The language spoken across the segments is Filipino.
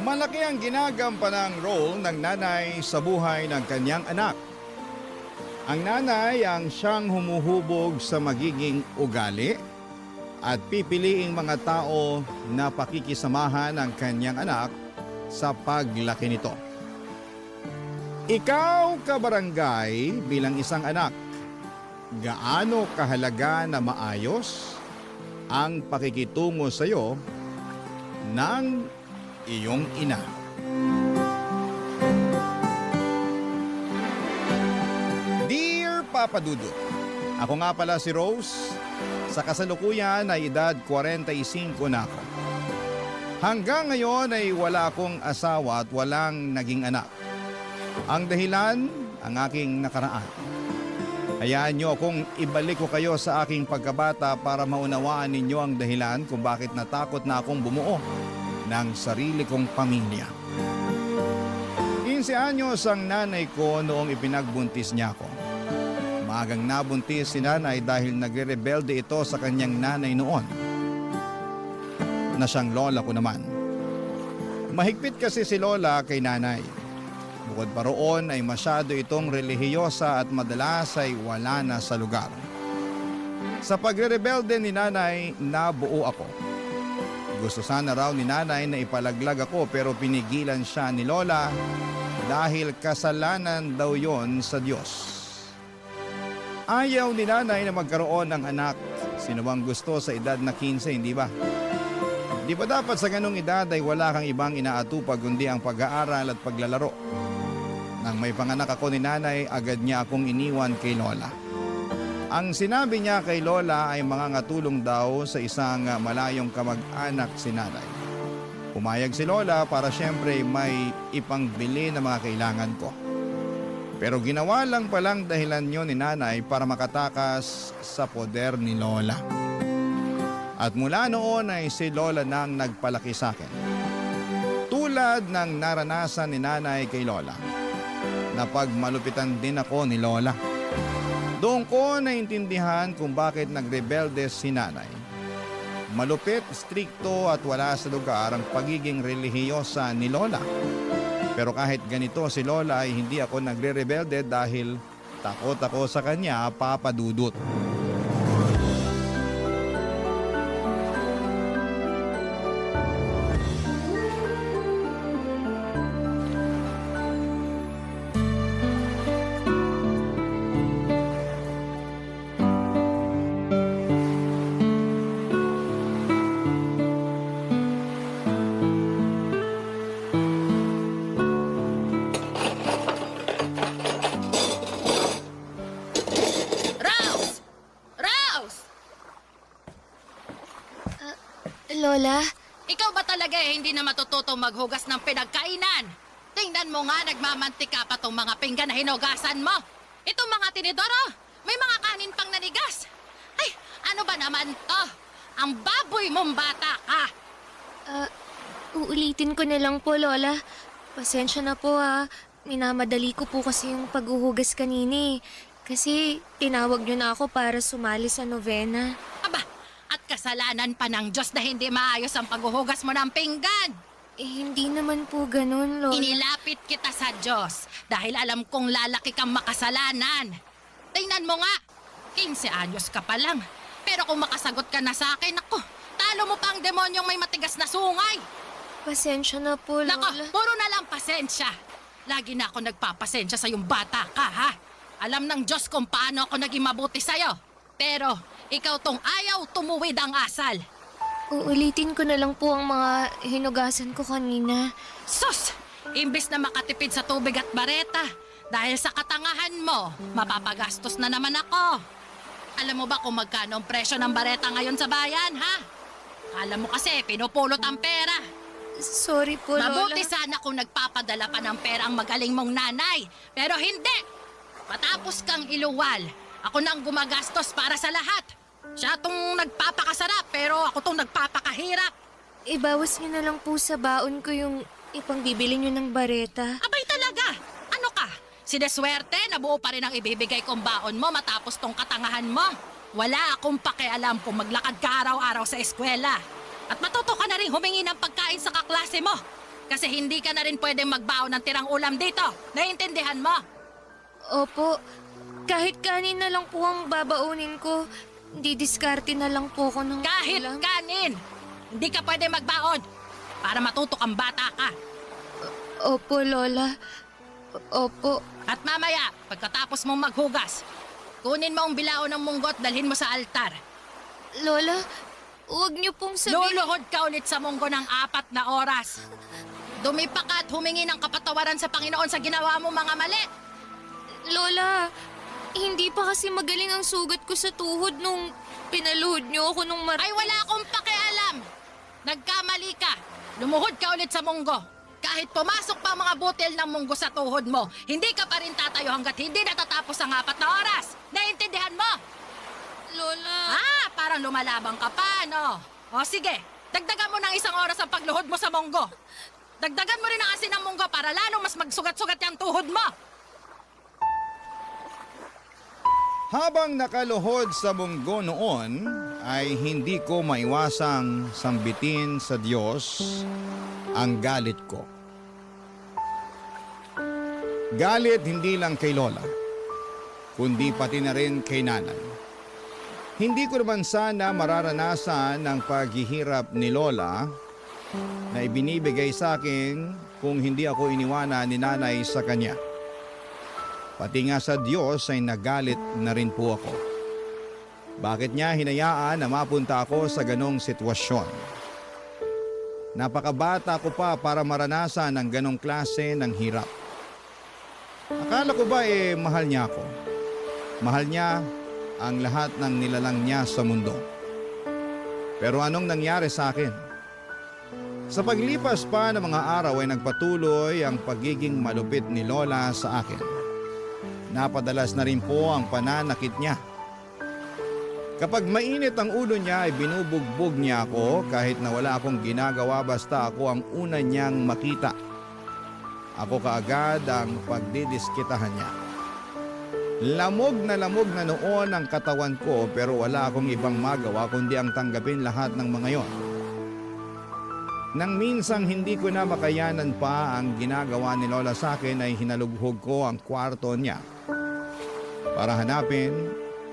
Malaki ang ginagampanang role ng nanay sa buhay ng kanyang anak. Ang nanay ang siyang humuhubog sa magiging ugali at pipiliing mga tao na pakikisamahan ang kanyang anak sa paglaki nito. Ikaw, kabarangay, bilang isang anak, gaano kahalaga na maayos ang pakikitungo sa iyo ng iyong ina? Dear Papa Dudut, ako nga pala si Rose. Sa kasalukuyan ay edad 45 na ako. Hanggang ngayon ay wala akong asawa at walang naging anak. Ang dahilan, ang aking nakaraan. Hayaan niyo akong ibalik ko kayo sa aking pagkabata para maunawaan ninyo ang dahilan kung bakit natakot na akong bumuo ng sarili kong pamilya. 15 anyos ang nanay ko noong ipinagbuntis niya ako. Maagang nabuntis si nanay dahil nagre-rebelde ito sa kanyang nanay noon, na siyang lola ko naman. Mahigpit kasi si lola kay nanay. Bukod pa roon ay masyado itong relihiyosa at madalas ay wala na sa lugar. Sa pagre-rebelde ni nanay, nabuo ako. Gusto sana raw ni nanay na ipalaglag ako pero pinigilan siya ni lola dahil kasalanan daw yon sa Diyos. Ayaw ni nanay na magkaroon ng anak. Sino bang gusto sa edad na 15, hindi ba? Di ba dapat sa ganung edad ay wala kang ibang inaatupag kundi ang pag-aaral at paglalaro? Nang may panganak ako ni nanay, agad niya akong iniwan kay lola. Ang sinabi niya kay lola ay mangangatulong daw sa isang malayong kamag-anak si nanay. Pumayag si lola para siyempre may ipangbili na mga kailangan ko. Pero ginawa lang palang dahilan yun ni nanay para makatakas sa poder ni lola. At mula noon ay si lola nang nagpalaki sa akin. Tulad ng naranasan ni nanay kay lola. Napagmalupitan din ako ni lola. Doon ko naintindihan kung bakit nagrebelde si nanay. Malupit, strikto at wala sa lugar ang pagiging relihiyosa ni lola. Pero kahit ganito si lola ay hindi ako nagre-rebelde dahil takot ako sa kanya, Papa Dudut. Lola? Ikaw ba talaga hindi na matututong maghugas ng pinagkainan? Tingnan mo nga, nagmamantika pa tong mga pinggan na hinugasan mo. Itong mga tinidoro, may mga kanin pang nanigas. Ay, ano ba naman to? Ang baboy mong bata ka. Uulitin ko na lang po, Lola. Pasensya na po Minamadali ko po kasi yung paghuhugas kanina eh. Kasi tinawag niyo na ako para sumali sa novena. Aba, at kasalanan pa ng Diyos na hindi maayos ang paghuhugas mo ng pinggan. Hindi naman po ganun, Lola. Inilapit kita sa Diyos dahil alam kong lalaki kang makasalanan. Tingnan mo nga, 15 anyos ka pa lang. Pero kung makasagot ka na sa akin, ako, talo mo pa ang demonyong may matigas na sungay. Pasensya na po, Lola. Nako, puro na lang pasensya. Lagi na ako nagpapasensya sa yung bata ka, ha? Alam ng Diyos kung paano ako naging mabuti sa'yo. Pero ikaw tong ayaw tumuwid ang asal. Uulitin ko na lang po ang mga hinugasan ko kanina. Sus! Imbis na makatipid sa tubig at bareta, dahil sa katangahan mo, mapapagastos na naman ako. Alam mo ba kung magkano ang presyo ng bareta ngayon sa bayan, ha? Alam mo kasi, pinupulot ang pera. Sorry po, Lola. Mabuti sana kung nagpapadala pa ng pera ang magaling mong nanay. Pero hindi! Matapos kang iluwal, ako nang gumagastos para sa lahat. Siya tong nagpapakasarap, pero ako tong nagpapakahirap. Ibawas niyo na lang po sa baon ko yung ipangbibili niyo ng bareta. Abay talaga! Ano ka? Sineswerte na buo pa rin ang ibibigay kong baon mo matapos tong katangahan mo. Wala akong pakialam kung maglakad ka araw-araw sa eskwela. At matuto ka na rin humingi ng pagkain sa kaklase mo. Kasi hindi ka na rin pwedeng magbaon ng tirang ulam dito. Naiintindihan mo? Opo, kahit kanin na lang po ang babaunin ko. Didiskarte na lang po ko ng Kahit ulam. kanin, hindi ka pwede magbaon para matutok ang bata ka. Opo, Lola. Opo. At mamaya, pagkatapos mong maghugas, kunin mo ang bilao ng munggo at dalhin mo sa altar. Lola, huwag niyo pong sabihin... Luluhod ka ulit sa munggo ng 4 na oras. Dumipa ka at humingi ng kapatawaran sa Panginoon sa ginawa mo mga mali. Lola, hindi pa kasi magaling ang sugat ko sa tuhod nung pinaluhod niyo ako nung Ay wala akong pakialam. Nagkamali ka. Lumuhod ka ulit sa munggo. Kahit pumasok pa ang mga butil ng munggo sa tuhod mo, hindi ka pa rin tatayo hanggat hindi natatapos ang 4 na oras. Naiintindihan mo? Lola... Parang lumalabang ka pa, no? O sige, dagdagan mo ng 1 oras ang pagluhod mo sa munggo. Dagdagan mo rin ang asin ng munggo para lalong mas magsugat-sugat yung tuhod mo. Habang nakaluhod sa munggo noon, ay hindi ko maiwasang sambitin sa Diyos ang galit ko. Galit hindi lang kay Lola, kundi pati na rin kay Nanay. Hindi ko naman sana mararanasan ang paghihirap ni Lola na ibinibigay sa akin kung hindi ako iniwanan ni Nanay sa kanya. Pati nga sa Diyos ay nagalit na rin po ako. Bakit niya hinayaan na mapunta ako sa ganong sitwasyon? Napakabata ko pa para maranasan ang ganong klase ng hirap. Akala ko ba mahal niya ako? Mahal niya ang lahat ng nilalang niya sa mundo. Pero anong nangyari sa akin? Sa paglipas pa ng mga araw ay nagpatuloy ang pagiging malupit ni Lola sa akin. Napadalas na rin po ang pananakit niya. Kapag mainit ang ulo niya ay binubugbog niya ako kahit na wala akong ginagawa basta ako ang una niyang makita. Ako kaagad ang pagdidiskitahan niya. Lamog na noon ang katawan ko pero wala akong ibang magawa kundi ang tanggapin lahat ng mga yon. Nang minsang hindi ko na makayanan pa ang ginagawa ni Lola sa akin ay hinalughog ko ang kwarto niya para hanapin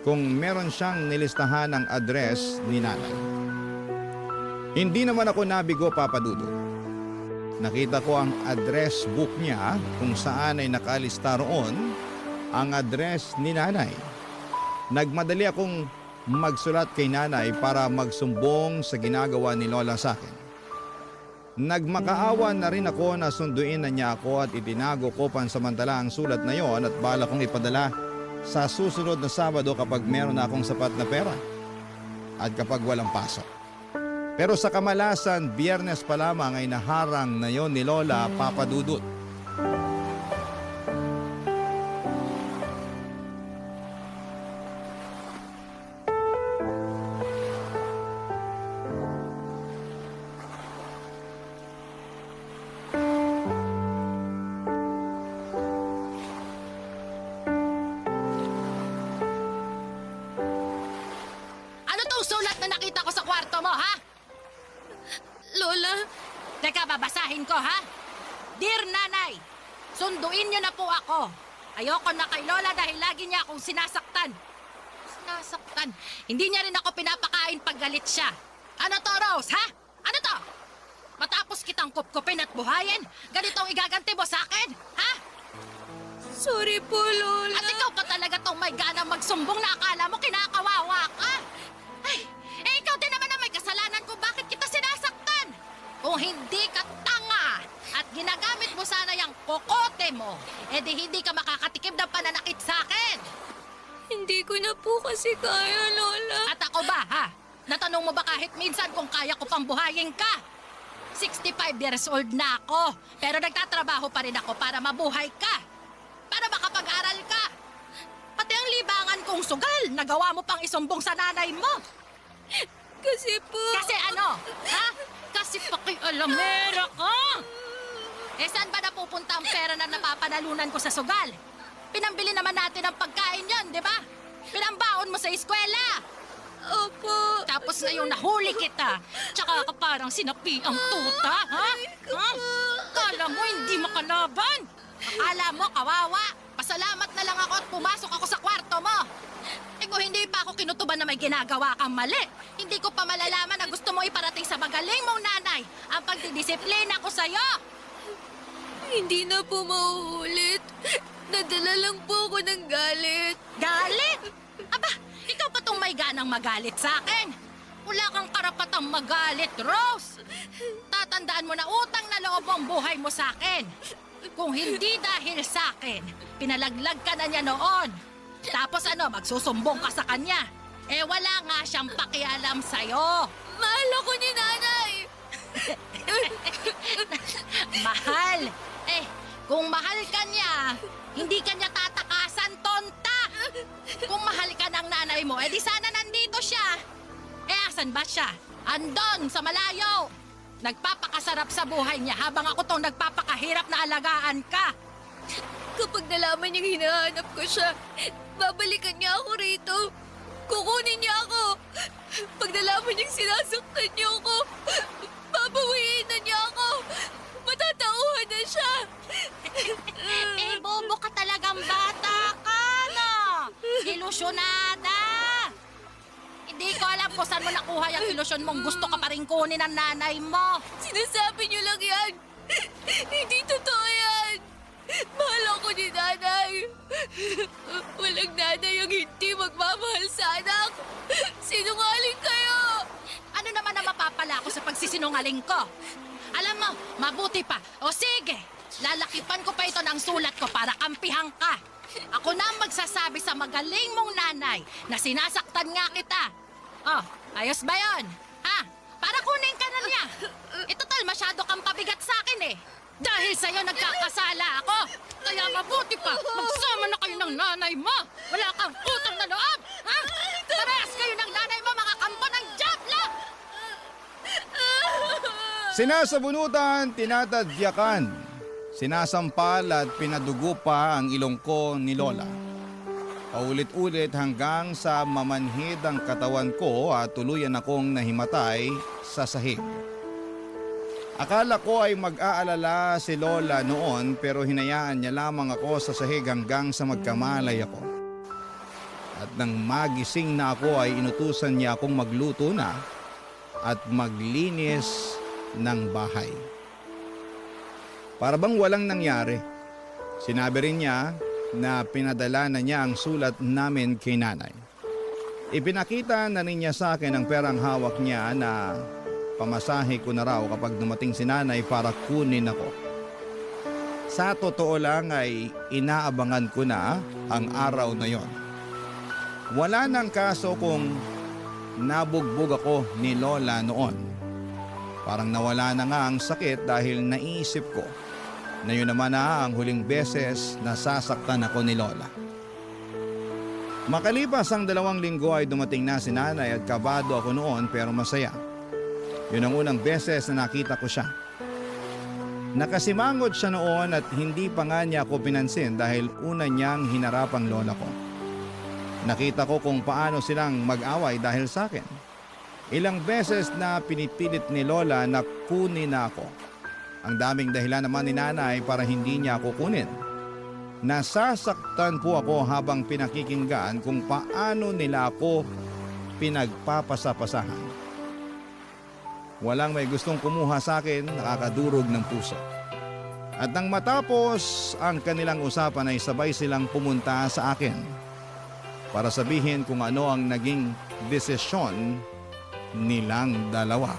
kung meron siyang nilistahan ng address ni Nanay. Hindi naman ako nabigo, Papa Dudut. Nakita ko ang address book niya kung saan ay nakalista roon ang address ni Nanay. Nagmadali akong magsulat kay Nanay para magsumbong sa ginagawa ni Lola sa akin. Nagmakaawa na rin ako na sunduin na niya ako at itinago ko pansamantala ang sulat na yon at bala kong ipadala sa susunod na Sabado kapag meron na akong sapat na pera at kapag walang pasok. Pero sa kamalasan, Biyernes pa lamang ay naharang na yon ni Lola, Papa Dudut. Ano tong sulat na nakita ko sa kwarto mo, ha? Lola, Teka, babasahin ko, ha? Dear Nanay, sunduin niyo na po ako. Ayoko na kay Lola dahil lagi niya akong sinasaktan. Sinasaktan? Hindi niya rin ako pinapakain pag galit siya. Ano to, Rose, ha? Ano to? Matapos kitang kupkupin at buhayin, ganito ang igaganti mo sa akin, ha? sorry po, Lola. At ikaw pa talaga tong may ganang magsumbong na akala mo kinakawawa ka? Ay, ikaw din naman ang may kasalanan kung bakit kita sinasaktan. Kung hindi ka tanga at ginagamit mo sana yung kokote mo, edi hindi ka makakatikim ng pananakit sa akin. Hindi ko na po kasi kaya, Lola. At ako ba, ha? Natanong mo ba kahit minsan kung kaya ko pang buhayin ka? 65 years old na ako, pero nagtatrabaho pa rin ako para mabuhay ka. Para makapag-aral ka. Pati ang libangan kong sugal, nagawa mo pang isumbong sa nanay mo. Kasi po... Kasi ano? Ha? Kasi pakialamera ka. Eh saan ba napupunta ang pera na napapanalunan ko sa sugal? Pinambili naman natin ang pagkain yon, di ba? Pinambaon mo sa eskwela. Opo. Tapos ngayon nahuli kita. Tsaka ka parang sinapi ang tuta, ha? Ha? Akala mo, kawawa. Pasalamat na lang ako at pumasok ako sa kwarto mo. Eh kung hindi pa ako kinutuban na may ginagawa kang mali, hindi ko pa malalaman na gusto mo iparating sa magaling mong nanay ang pagdidisiplina ko sa'yo. Hindi na po mauulit. Nadala lang po ako ng galit. Galit? Aba, ikaw pa tong may ganang magalit sa akin. Wala kang karapatang magalit, Rose. Tatandaan mo na utang na loob ang buhay mo sa akin. Kung hindi dahil sa akin, pinalaglag ka na niya noon. Tapos magsusumbong ka sa kanya. Eh wala nga siyang pakialam sa'yo. Mahal ako ni nanay. Mahal? Eh, kung mahal ka niya, hindi ka niya tatakasan, tonta! Kung mahal ka ng nanay mo, di sana nandito siya. Eh, asan ba siya? Andon, sa malayo. Nagpapakasarap sa buhay niya habang ako tong nagpapakahirap na alagaan ka. Kapag nalaman niyang hinahanap ko siya, babalikan niya ako rito. Kukunin niya ako. Pag nalaman niyang sinasaktan niyo ako, babawiin na niya ako. Matatauhan na siya. Bobo ka talagang bata ka, no? Ilusyonada! Hindi ko alam kung saan mo nakuha yung ilusyon mong gusto ka pa rin kunin ng nanay mo. Sinasabi niyo lang yan. Hindi totoo yan. Mahal ako ni nanay. Walang nanay ang hindi magmamahal sa anak. Sinungaling kayo. Ano naman ang mapapala ko sa pagsisinungaling ko? Alam mo, mabuti pa. O sige, lalakipan ko pa ito ng sulat ko para kampihan ka. Ako na ang magsasabi sa magaling mong nanay na sinasaktan nga kita. Oh, ayos ba yon? Ha? Para kunin ka na niya. Itotal, masyado kang pabigat sa akin eh. Dahil sa'yo nagkakasala ako. Kaya mabuti pa, magsama na kayo ng nanay mo. Wala kang utang na loob. Ha? Parehas kayo ng nanay mo, mga kampo ng Diablo! Sinasabunutan, tinatadyakan, sinasampal at pinadugo pa ang ilong ko ni Lola. Paulit-ulit hanggang sa mamanhid ang katawan ko at tuluyan akong nahimatay sa sahig. Akala ko ay mag-aalala si Lola noon pero hinayaan niya lamang ako sa sahig hanggang sa magkamalay ako. At nang magising na ako ay inutusan niya akong magluto na at maglinis ng bahay. Para bang walang nangyari. Sinabi rin niya na pinadala na niya ang sulat namin kay nanay. Ipinakita na rin niya sa akin ang perang hawak niya na pamasahe ko na raw kapag dumating si nanay para kunin ako. Sa totoo lang ay inaabangan ko na ang araw na yon. Wala nang kaso kung nabugbog ako ni Lola noon. Parang nawala na nga ang sakit dahil naisip ko na yun naman na ang huling beses na sasaktan ako ni Lola. Makalipas ang 2 linggo ay dumating na si nanay at kabado ako noon pero masaya. Yun ang unang beses na nakita ko siya. Nakasimangot siya noon at hindi pa nga niya ako pinansin dahil una niyang hinarap ang lola ko. Nakita ko kung paano silang mag-away dahil sa akin. Ilang beses na pinipilit ni Lola na kunin na ako. Ang daming dahilan naman ni nanay para hindi niya ako kunin. Nasasaktan po ako habang pinakikinggan kung paano nila ako pinagpapasapasahan. Walang may gustong kumuha sa akin, nakakadurog ng puso. At nang matapos ang kanilang usapan ay sabay silang pumunta sa akin para sabihin kung ano ang naging desisyon nilang dalawa.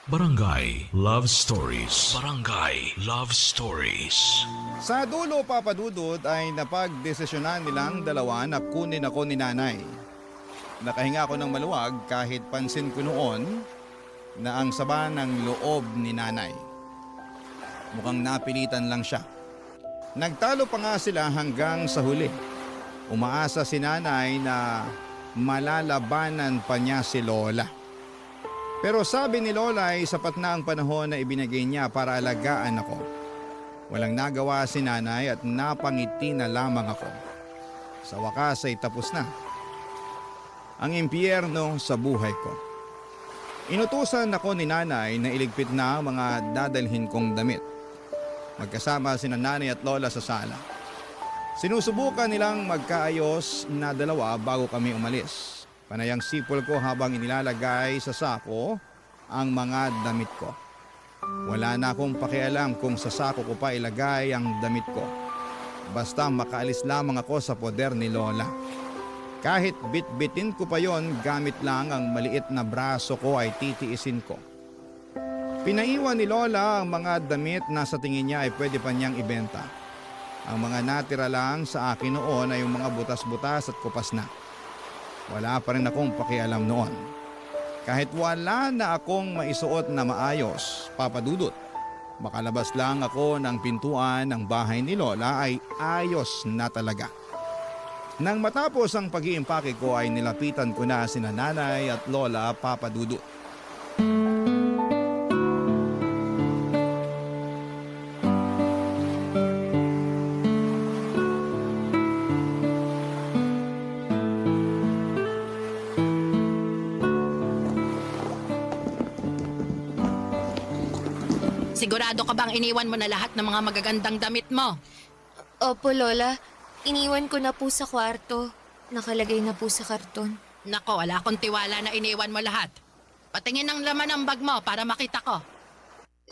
Barangay Love Stories. Barangay Love Stories. Sa dulo, papadudod, ay napagdesisyonan nilang dalawa na kunin ako ni nanay. Nakahinga ako ng maluwag kahit pansin ko noon na ang saba ng loob ni nanay. Mukhang napilitan lang siya. Nagtalo pa nga sila hanggang sa huli. Umaasa si nanay na malalabanan pa niya si Lola. Pero sabi ni Lola ay sapat na ang panahon na ibinigay niya para alagaan ako. Walang nagawa si nanay at napangiti na lamang ako. Sa wakas ay tapos na ang impyerno sa buhay ko. Inutusan ako ni nanay na iligpit na ang mga dadalhin kong damit. Magkasama sina nanay at lola sa sala. Sinusubukan nilang magkaayos na dalawa bago kami umalis. Panayang sipol ko habang inilalagay sa sako ang mga damit ko. Wala na akong pakialam kung sa sako ko pa ilagay ang damit ko. Basta makaalis lamang ako sa poder ni Lola. Kahit bit-bitin ko pa yon, gamit lang ang maliit na braso ko ay titiisin ko. Pinaiwan ni Lola ang mga damit na sa tingin niya ay pwede pa niyang ibenta. Ang mga natira lang sa akin noon ay yung mga butas-butas at kupas na. Wala pa rin akong pakialam noon. Kahit wala na akong maisuot na maayos, Papa Dudut, makalabas lang ako ng pintuan ng bahay ni Lola ay ayos na talaga. Nang matapos ang pag-iimpake ko ay nilapitan ko na sina nanay at Lola, Papa Dudut. Sigurado ka bang iniwan mo na lahat ng mga magagandang damit mo? Opo, Lola. Iniwan ko na po sa kwarto. Nakalagay na po sa karton. Nako, wala akong tiwala na iniwan mo lahat. Patingin ang laman ng bag mo para makita ko.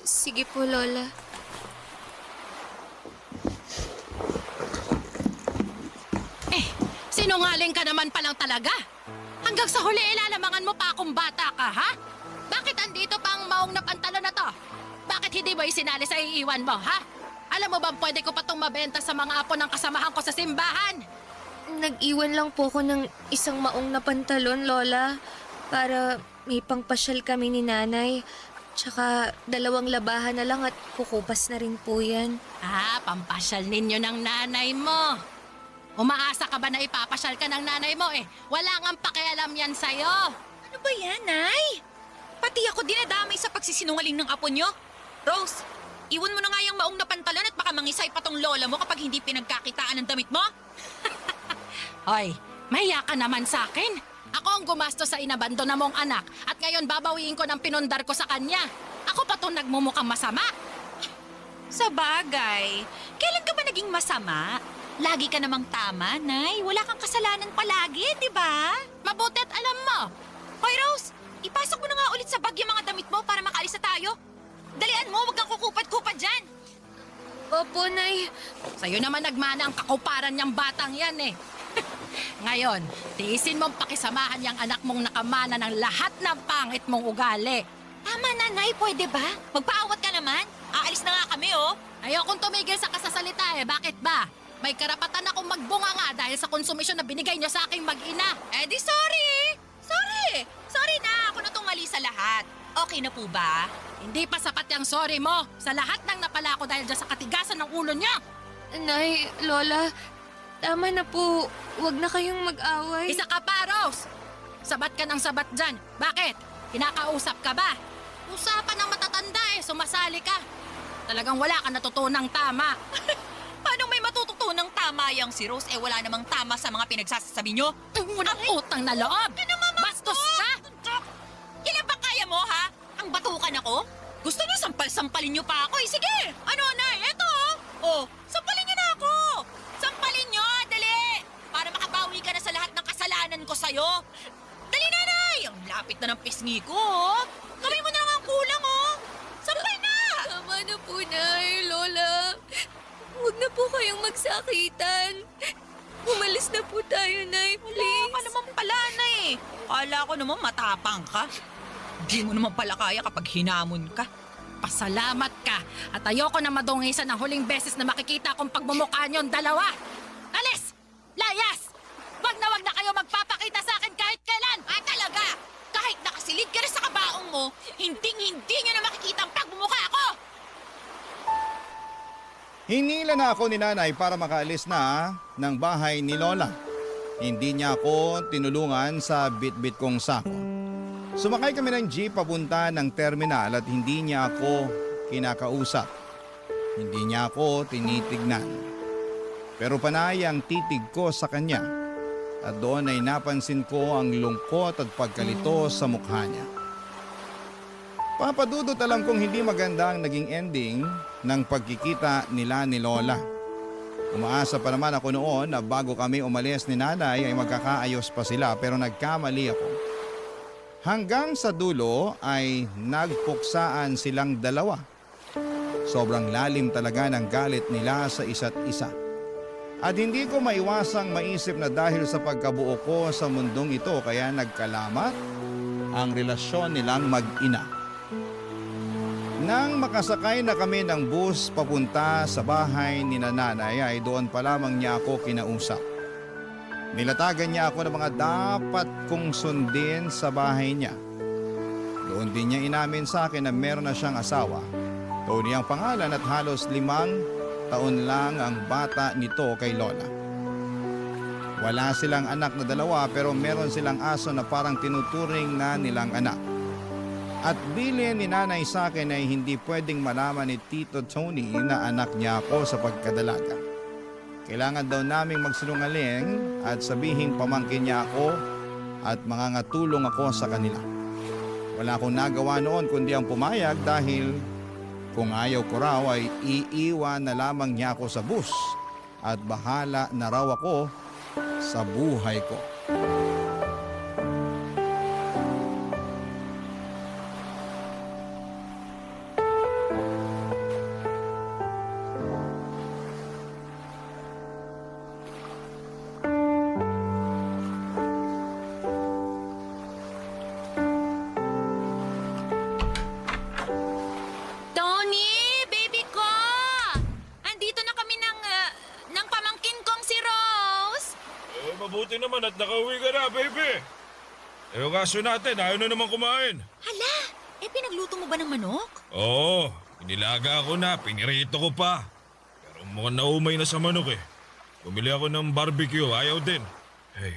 Sige po, Lola. Sinungaling ka naman palang talaga. Hanggang sa huli ilalamangan mo pa akong bata ka, ha? Bakit andito pa ang maong na pantalon na to? Bakit hindi mo isinali sa iiwan mo, ha? Alam mo bang pwede ko pa itong mabenta sa mga apo ng kasamahan ko sa simbahan? Nag-iwan lang po ako ng isang maong na pantalon, Lola. Para may pangpasyal kami ni Nanay. Tsaka 2 labahan na lang at kukupas na rin po yan. Pampasyal ninyo ng nanay mo. Umaasa ka ba na ipapasyal ka ng nanay mo eh? Wala ngang pakialam yan sa'yo. Ano ba yan, Nay? Pati ako dinadamay sa pagsisinungaling ng apo nyo. Rose, iwan mo na nga yung maong na pantalon at baka mangisay pa tong lola mo kapag hindi pinagkakitaan ng damit mo. Hoy, mahiya ka naman sa akin. Ako ang gumasto sa inabando na mong anak at ngayon babawiin ko ng pinundar ko sa kanya. Ako pa itong nagmumukhang masama. Sa bagay, kailan ka ba naging masama? Lagi ka namang tama, Nay. Wala kang kasalanan palagi, di ba? Mabutit alam mo. Hoy, Rose, ipasok mo na nga ulit sa bag yung mga damit mo para makaalis na tayo. Dalian mo, huwag kang kukupad-kupad dyan. Opo, Nay. Sa'yo naman nagmana ang kakuparan niyang batang yan eh. Ngayon, tiisin mong pakisamahan yung anak mong nakamana ng lahat ng pangit mong ugali. Tama na, Nay. Pwede ba? Magpaawat ka naman. Aalis na nga kami, oh. Ayokong tumigil sa kasasalita eh. Bakit ba? May karapatan akong magbunga nga dahil sa konsumisyon na binigay niyo sa aking mag-ina. Eh di sorry! Sorry! Sorry na! Ako na tong mali sa lahat. Okay na po ba? Hindi pa sapat yung sorry mo sa lahat ng napala ko dahil dyan sa katigasan ng ulo niya. Nay, Lola, tama na po. Huwag na kayong mag-away. Isa ka pa, Rose! Sabat ka ng sabat dyan. Bakit? Kinakausap ka ba? Usapan ng matatanda eh, sumasali ka. Talagang wala ka natutunang tama. Paano may matututunang tama yang si Rose? Eh wala namang tama sa mga pinagsasabi nyo. Walang utang na loob. Bastos ka! Kailan ba kaya mo, ha? Ang batukan ako? Gusto niyo sampal-sampalin niyo pa ako eh. Sige! Ano, Nay? Eto, oh. Sampalin niyo na ako! Sampalin niyo, dali! Para makabawi ka na sa lahat ng kasalanan ko sa'yo. Dali na, Nay! Ang lapit na ng pisngi ko, oh. Gawin mo na nga ang kulang, oh. Sampal na! Tama na po, Nay, Lola. Huwag na po kayong magsakitan. Umalis na po tayo, Nay, please. Wala ka naman pala, Nay. Kala ko naman matapang ka. Di mo naman pala kaya kapag hinamon ka. Pasalamat ka at ayoko na madungisan ng huling beses na makikita akong pagmumukha niyong dalawa. Alis! Layas! Wag na kayo magpapakita sa akin kahit kailan! Talaga! Kahit nakasilid ka na sa kabaong mo, hinding-hindi niyo na makikita ang pagmumukha ko! Hinila na ako ni nanay para makaalis na ng bahay ni Lola. Hindi niya ako tinulungan sa bit-bit kong sako. Sumakay kami ng jeep papunta ng terminal at hindi niya ako kinakausap. Hindi niya ako tinitignan. Pero panay ang titig ko sa kanya at doon ay napansin ko ang lungkot at pagkalito sa mukha niya. Papadudot alam kong hindi maganda ang naging ending ng pagkikita nila ni Lola. Umaasa pa naman ako noon na bago kami umalis ni nanay ay magkakaayos pa sila pero nagkamali ako. Hanggang sa dulo ay nagpuksaan silang dalawa. Sobrang lalim talaga ng galit nila sa isa't isa. At hindi ko maiwasang maisip na dahil sa pagkabuo ko sa mundong ito kaya nagkalamat ang relasyon nilang mag-ina. Nang makasakay na kami ng bus papunta sa bahay ni nanay ay doon pa lamang niya ako kinausap. Nilatagan niya ako ng mga dapat kong sundin sa bahay niya. Doon din niya inamin sa akin na meron na siyang asawa. Tony ang pangalan at halos 5 taon lang ang bata nito kay Lola. Wala silang anak na dalawa pero meron silang aso na parang tinuturing na nilang anak. At bilin ni nanay sa akin ay hindi pwedeng malaman ni Tito Tony na anak niya ako sa pagkadalaga. Kailangan daw naming magsinungaling at sabihing pamangkin niya ako at mangangatulong ako sa kanila. Wala akong nagawa noon kundi ang pumayag dahil kung ayaw ko raw ay iiwan na lamang niya ako sa bus at bahala na raw ako sa buhay ko. Tony, baby ko! Andito na kami ng pamangkin kong si Rose. Mabuti naman at nakauwi ka na, baby. Yung aso natin, ayaw na naman kumain. Hala, pinagluto mo ba ng manok? Oo, inilaga ako na, pinirito ko pa. Pero mukhang naumay na sa manok eh. Bumili ako ng barbecue, ayaw din. Hey,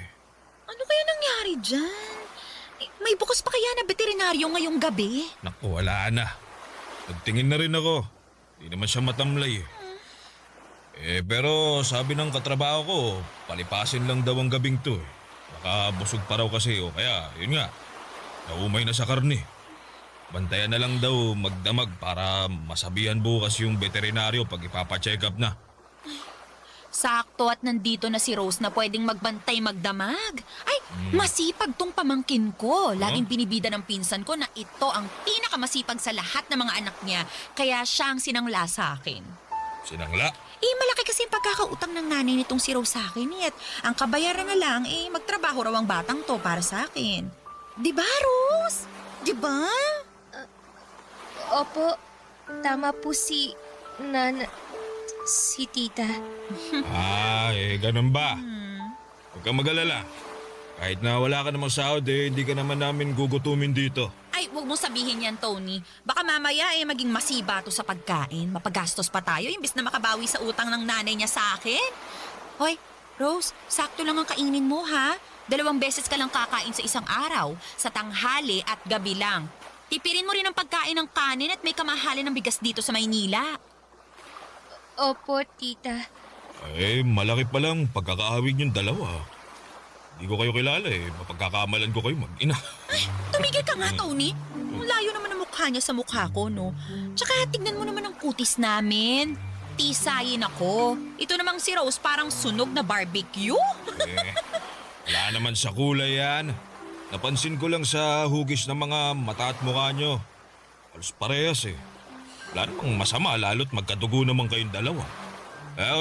Ano kaya nangyari dyan? May bukas pa kaya na veterinaryo ngayong gabi? naku, wala na. Nagtingin na rin ako. Di naman siya matamlay eh. Pero sabi ng katrabaho ko, palipasin lang daw ang gabing to eh. Baka busog pa raw kasi o kaya, yun nga, naumay na sa karne. Bantayan na lang daw magdamag para masabihan bukas yung veterinaryo pag ipapacheck up na. Sakto at nandito na si Rose na pwedeng magbantay magdamag. Ay, masipag tong pamangkin ko. Laging binibida ng pinsan ko na ito ang pinakamasipag sa lahat ng mga anak niya. Kaya siya ang sinangla sa akin. Sinangla? Malaki kasi yung pagkakautang ng nanay nitong si Rose sa akin. At ang kabayaran na lang, magtrabaho raw ang batang to para sa akin. Diba, Rose? Diba? Opo, tama po si tita. Ganun ba? Huwag kang mag-alala. Kahit na wala ka namang sahod hindi ka naman namin gugutumin dito. Ay, huwag mong sabihin yan, Tony. Baka mamaya maging masiba to sa pagkain. Mapagastos pa tayo imbes na makabawi sa utang ng nanay niya sa akin. Hoy, Rose, sakto lang ang kainin mo, ha? 2 beses ka lang kakain sa isang araw, sa tanghali at gabi lang. Tipirin mo rin ang pagkain ng kanin at may kamahalan ng bigas dito sa Maynila. Opo, tita. Malaki pa lang pagkakaawig yung dalawa. Hindi ko kayo kilala mapagkakamalan ko kayo mag-ina. Tumigil ka nga, Tony. Ang layo naman ang mukha niya sa mukha ko, no? Tsaka tignan mo naman ang kutis namin. Tisayin ako. Ito namang si Rose parang sunog na barbecue. Wala naman sa kulay yan. Napansin ko lang sa hugis ng mga mata at mukha nyo. Halos parehas Wala namang masama lalo't magkadugo naman kayong dalawa.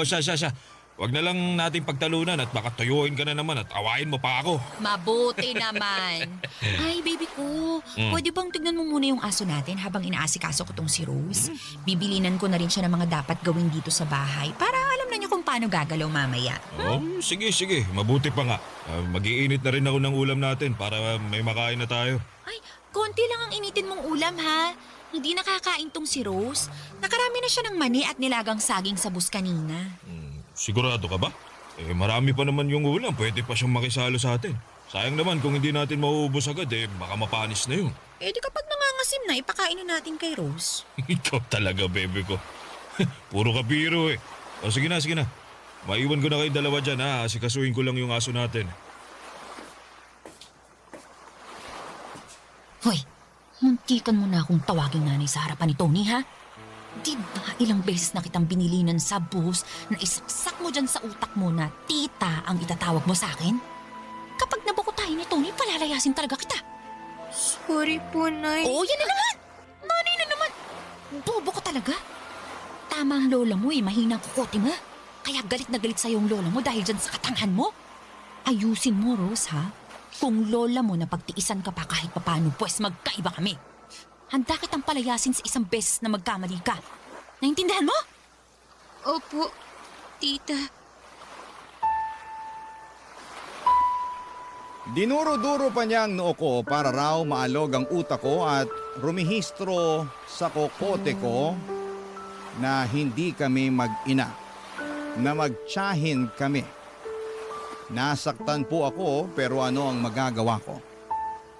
Siya. Huwag na lang natin pagtalunan at baka tuyuin ka na naman at awayin mo pa ako. Mabuti naman. Ay, baby ko. Pwede bang tignan mo muna yung aso natin habang inaasikaso ko tong si Rose? Bibilinan ko na rin siya ng mga dapat gawin dito sa bahay para alam na niya kung paano gagalaw mamaya. Sige. Mabuti pa nga. Mag-iinit na rin ako ng ulam natin para may makain na tayo. Ay, konti lang ang initin mong ulam, ha? Hindi nakakain tong si Rose. Nakarami na siya ng mani at nilagang saging sa bus kanina. Sigurado ka ba? Marami pa naman yung ulam. Pwede pa siyang makisalo sa atin. Sayang naman kung hindi natin mauubos agad baka mapanis na yun. Di kapag nangangasim na, ipakain na natin kay Rose. Ikaw talaga, bebe ko. Puro ka biro Sige na. Maiwan ko na kayong dalawa dyan Asikasuhin ko lang yung aso natin. Hoy, itikan mo na akong tawaging nanay sa harapan ni Tony, ha? Di ba ilang beses na kitang binilinan sa bus na isaksak mo dyan sa utak mo na tita ang itatawag mo sa akin? Kapag nabuko tayo ni Tony, palalayasin talaga kita. Sorry po, Nay. Oo, yan na naman! Nanay na naman! Bobo ko talaga. Tama ang lola mo mahinang kukote mo. Kaya galit na galit sa'yo ang lola mo dahil dyan sa katanghan mo. Ayusin mo, Rose, ha? Kung lola mo na pagtiisan ka pa kahit papano, pues magkaiba kami. Handa kitang palayasin sa isang beses na magkamali ka. Naintindihan mo? Opo, tita. Dinuro-duro pa niya ang noo ko para raw maalog ang utak ko at rumihistro sa kokote ko na hindi kami mag-ina, na magtiyahin kami. Nasaktan po ako pero ano ang magagawa ko?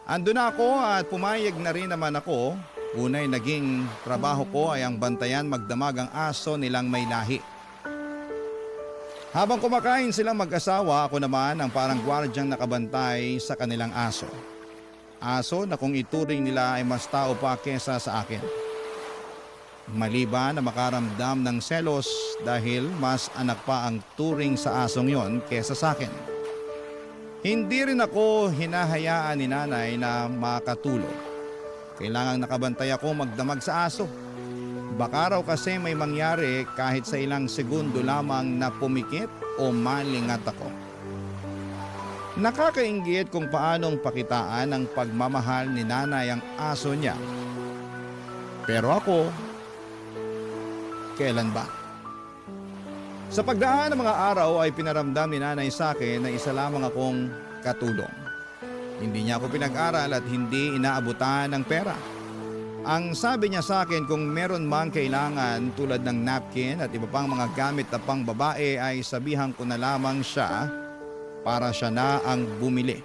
Andun na ako at pumayag na rin naman ako. Unay naging trabaho ko ay ang bantayan magdamag ang aso nilang may lahi. Habang kumakain silang mag-asawa, ako naman ang parang gwardyang nakabantay sa kanilang aso. Aso na kung ituring nila ay mas tao pa kesa sa akin. Maliban na makaramdam ng selos dahil mas anak pa ang turing sa asong yon kesa sa akin. Hindi rin ako hinahayaan ni nanay na makatulog. Kailangang nakabantay ako magdamag sa aso. Baka raw kasi may mangyari kahit sa ilang segundo lamang na pumikit o malingat ako. Nakakainggit kung paanong pakitaan ang pagmamahal ni nanay ang aso niya. Pero ako, kailan ba? Sa pagdaan ng mga araw ay pinaramdam ni nanay sa akin na isa lamang akong katulong. Hindi niya ako pinag-aral at hindi inaabutan ng pera. Ang sabi niya sa akin kung meron mang kailangan tulad ng napkin at iba pang mga gamit na pang babae ay sabihan ko na lamang siya para siya na ang bumili.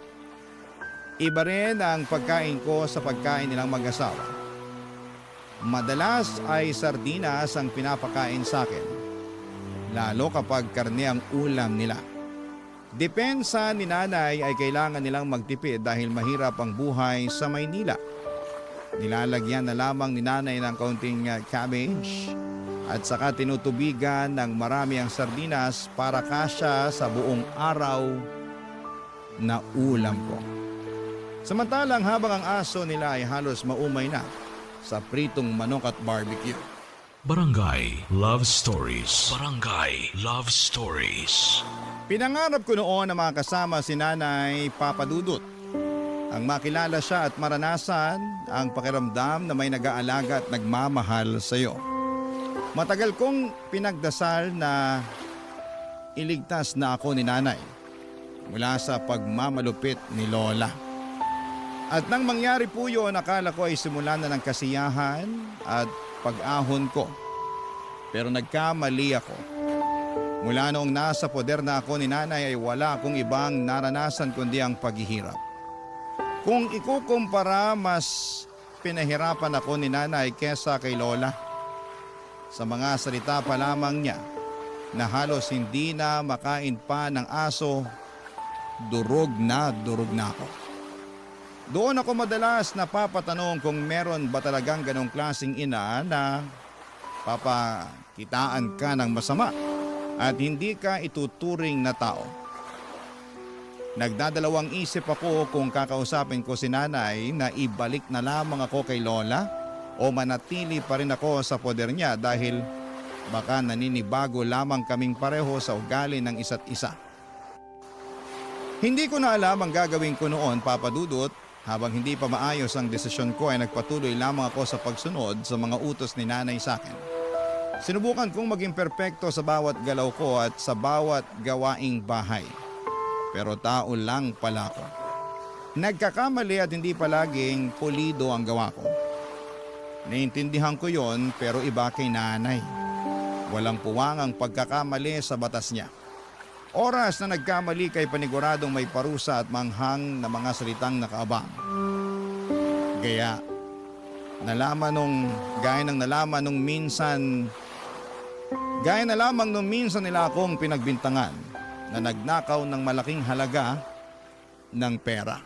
Iba rin ang pagkain ko sa pagkain nilang mag-asawa. Madalas ay sardinas ang pinapakain sa akin. Lalo kapag karne ang ulam nila. Depensa ni nanay ay kailangan nilang magtipid dahil mahirap ang buhay sa Maynila. Nilalagyan na lamang ni nanay ng kaunting cabbage at saka tinutubigan ng marami ang sardinas para kasya sa buong araw na ulam ko. Samantalang habang ang aso nila ay halos maumay na sa pritong manok at barbecue. Barangay Love Stories. Barangay Love Stories. Pinangarap ko noon na makasama si Nanay Papa Dudut. Ang makilala siya at maranasan ang pakiramdam na may nag-aalaga at nagmamahal sa iyo. Matagal kong pinagdasal na iligtas na ako ni Nanay mula sa pagmamalupit ni Lola. At nang mangyari po yun, akala ko ay simulan na ng kasiyahan at pag-ahon ko. Pero nagkamali ako. Mula noong nasa poder na ako ni nanay ay wala akong ibang naranasan kundi ang paghihirap. Kung ikukumpara, mas pinahirapan ako ni nanay kesa kay Lola. Sa mga salita pa lamang niya na halos hindi na makain pa ng aso, durog na ako. Doon ako madalas napapatanong kung meron ba talagang ganong klaseng ina na papakitaan ka ng masama at hindi ka ituturing na tao. Nagdadalawang isip ako kung kakausapin ko si nanay na ibalik na lamang ako kay Lola o manatili pa rin ako sa poder niya dahil baka naninibago lamang kaming pareho sa ugali ng isa't isa. Hindi ko na alam ang gagawin ko noon, Papa Dudut. Habang hindi pa maayos ang desisyon ko ay nagpatuloy lamang ako sa pagsunod sa mga utos ni nanay sa akin. Sinubukan kong maging perpekto sa bawat galaw ko at sa bawat gawaing bahay. Pero tao lang pala ako. Nagkakamali at hindi palaging pulido ang gawa ko. Naiintindihan ko yon pero iba kay nanay. Walang puwang ang pagkakamali sa batas niya. Oras na nagkamali kay paniguradong may parusa at manghang na mga salitang nakaabang. Gaya nalaman nung minsan nila akong pinagbintangan na nagnakaw ng malaking halaga ng pera.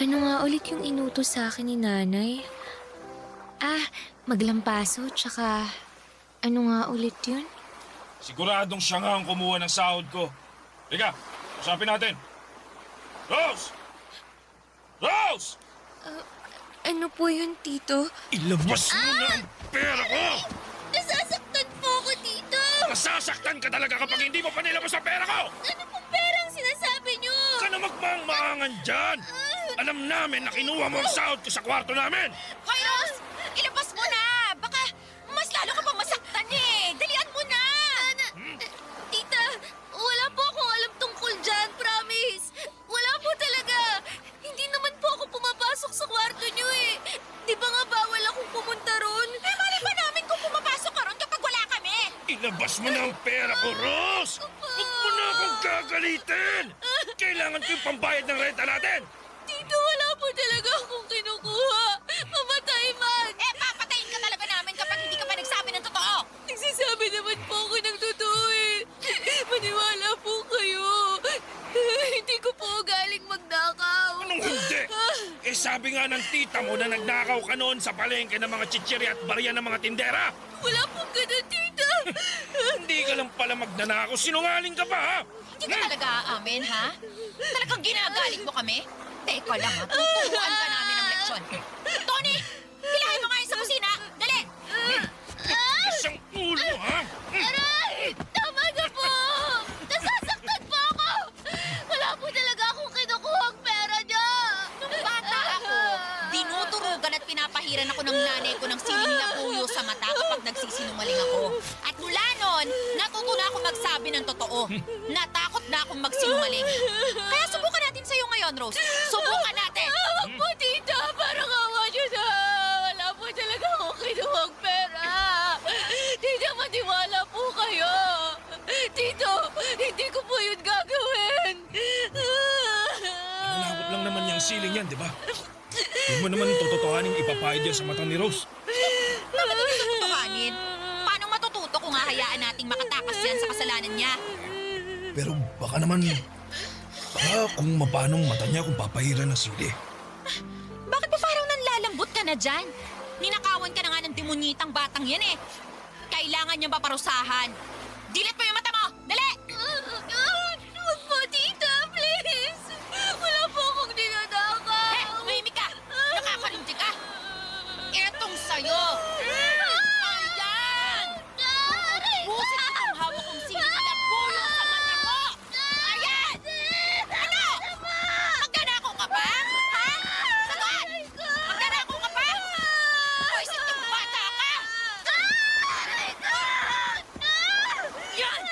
Ano nga ulit yung inutos sa akin ni nanay? Maglampaso, tsaka ano nga ulit yun? Siguradong siya nga ang kumuha ng sahod ko. Teka, usapin natin. Rose! Rose! Ano po yun, Tito? Ilabas mo na ang pera ko! Nasasaktan po ako, Tito! Masasaktan ka talaga kapag hindi mo pa nilabas ang pera ko! Ano pong perang sinasabi niyo? Ka na magmaang-maangan dyan! Alam namin na kinuha mo ang sahod ko sa kwarto namin! Hoy, Rose! Ilabas mo na! Baka mas lalo ka pa masaktan eh! Dalian mo na! Tita, wala po akong alam tungkol dyan, promise. Wala po talaga. Hindi naman po ako pumapasok sa kwarto niyo eh. Di ba nga bawal akong pumunta ron? Mali ba namin kung pumapasok ka ron kapag wala kami? Ilabas mo na ang pera ko, Rose! Huwag mo na akong gagalitin! Kailangan ko yung pambayad ng renta natin! Tito, wala po talaga akong kinukuha. Mamatay man. Papatayin ka talaga namin kapag hindi ka pa nagsabi ng totoo! Nagsasabi naman po ako ng totoo eh. Maniwala po kayo. Hindi ko po galing magnakaw. Anong hindi? Sabi nga ng tita mo na nagnakaw ka noon sa palengke ng mga chichiri at barya ng mga tindera! Wala pong ganun, tita. Hindi ka lang pala magnanakaw, sinungaling ka pa, ha? Hindi ka talaga aamin, ha? Talagang ginagalit mo kami? Teka lang, ha? Tuturuan ka namin ng leksyon. Tony! Hilahin mo nga yun sa kusina! Dali! Isang ulo, ha? Aray! Tama na po! Nasasaktan po ako! Wala po talaga akong kinukuhang pera niya! Nung bata ako, dinuturugan at pinapahiran ako ng nanay ko ng siling na puyo sa mata kapag nagsisinungaling ako. At mula noon, natuto na ako magsabi ng totoo. Natakot na akong magsinungaling. Kaya subukan natin sa'yo ngayon, Rose. Subukan natin! Huwag po, tita! Parang awa niyo na! Wala po talaga akong kinuhang pera! Tita, maniwala po kayo! Tito, hindi ko po yun gagawin! Malakot lang naman yung siling yan, di ba? Hindi mo naman tototohanin ipapahid yan sa mata ni Rose. Bakit hindi tututuhanin? Paano matututo kung hahayaan nating makatakas yan sa kasalanan niya? Pero baka naman, kung mapanong mata niya kung papahiran ng sili. Bakit ba parang nanlalambot ka na dyan? Ninakawan ka na nga ng demonyitang batang yan eh. Kailangan niya ba parusahan? Dilit mo yung mata mo! Dali! Huwag po, tita! Please! Wala po akong dinadakaw! Tumahimik ka! Nakakalimti ka! Etong sa'yo! Ayan! Busit itong hawak kong sinilabulo sa mata mo! Ayan! Ano? Magnanakaw ka ba? Ha? Sagot! Magnanakaw ka ba? Buisit yung bata ka! Yan!